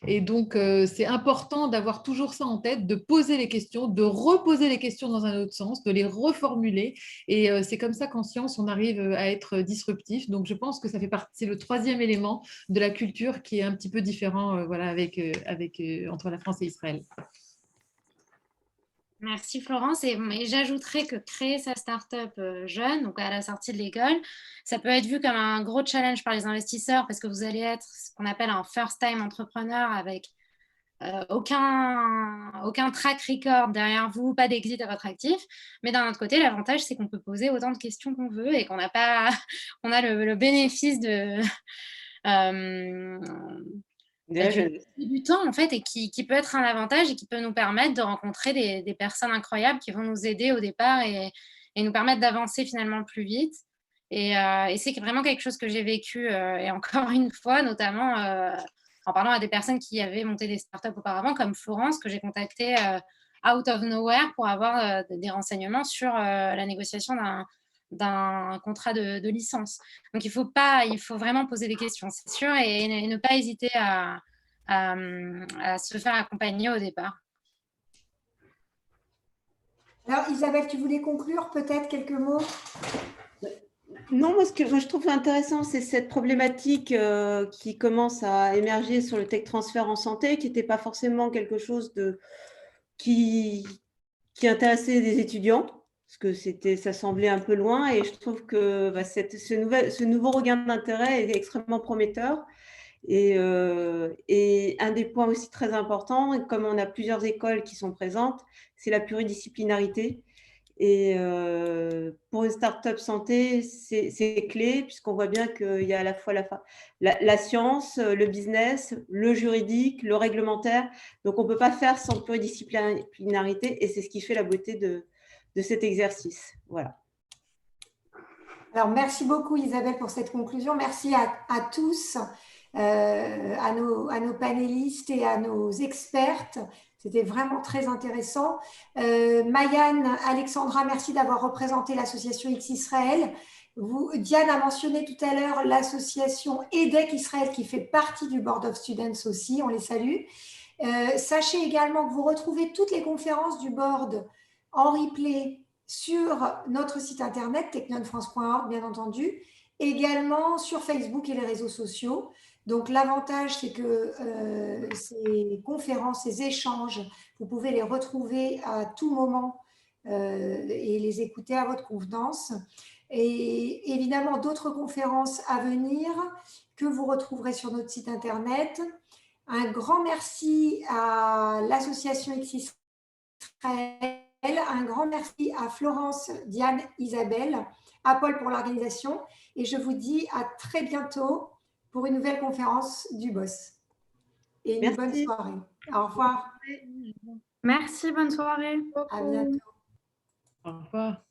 Et donc, c'est important d'avoir toujours ça en tête, de poser les questions, de reposer les questions dans un autre sens, de les reformuler. Et c'est comme ça qu'en science, on arrive à être disruptif. Donc, je pense que ça fait partie, c'est le troisième élément de la culture qui est un petit peu différent voilà, entre la France et Israël.
Merci Florence. Et j'ajouterais que créer sa start-up jeune, donc à la sortie de l'école, ça peut être vu comme un gros challenge par les investisseurs parce que vous allez être ce qu'on appelle un first-time entrepreneur avec aucun track record derrière vous, pas d'exit à votre actif. Mais d'un autre côté, l'avantage, c'est qu'on peut poser autant de questions qu'on veut et qu'on n'a pas, on a le bénéfice du temps en fait, et qui peut être un avantage et qui peut nous permettre de rencontrer des personnes incroyables qui vont nous aider au départ et nous permettre d'avancer finalement plus vite. Et c'est vraiment quelque chose que j'ai vécu et encore une fois, notamment en parlant à des personnes qui avaient monté des startups auparavant, comme Florence, que j'ai contactée out of nowhere pour avoir des renseignements sur la négociation d'un contrat de licence. Donc, il faut vraiment poser des questions, c'est sûr, et ne pas hésiter à se faire accompagner au départ.
Alors, Isabelle, tu voulais conclure peut-être quelques mots?
Non, moi, ce que je trouve intéressant, c'est cette problématique qui commence à émerger sur le tech transfert en santé, qui n'était pas forcément quelque chose qui qui intéressait des étudiants, parce que ça semblait un peu loin, et je trouve que ce nouveau regain d'intérêt est extrêmement prometteur. Et un des points aussi très importants, comme on a plusieurs écoles qui sont présentes, c'est la pluridisciplinarité. Et pour une start-up santé, c'est clé, puisqu'on voit bien qu'il y a à la fois la science, le business, le juridique, le réglementaire. Donc, on ne peut pas faire sans pluridisciplinarité, et c'est ce qui fait la beauté de cet exercice. Voilà.
Alors, merci beaucoup Isabelle pour cette conclusion. Merci à tous, à nos panélistes et à nos expertes. C'était vraiment très intéressant. Mayan, Alexandra, merci d'avoir représenté l'association X Israël. Diane a mentionné tout à l'heure l'association EDEC Israël qui fait partie du Board of Students aussi. On les salue. Sachez également que vous retrouvez toutes les conférences du board en replay sur notre site internet technionfrance.org, bien entendu, également sur Facebook et les réseaux sociaux. Donc, l'avantage, c'est que ces conférences, ces échanges, vous pouvez les retrouver à tout moment et les écouter à votre convenance. Et évidemment, d'autres conférences à venir que vous retrouverez sur notre site internet. Un grand merci à l'association X Israël. Un grand merci à Florence, Diane, Isabelle, à Paul pour l'organisation. Et je vous dis à très bientôt pour une nouvelle conférence du BOSS. Et une bonne soirée. Au revoir.
Merci, bonne soirée.
À bientôt.
Au revoir.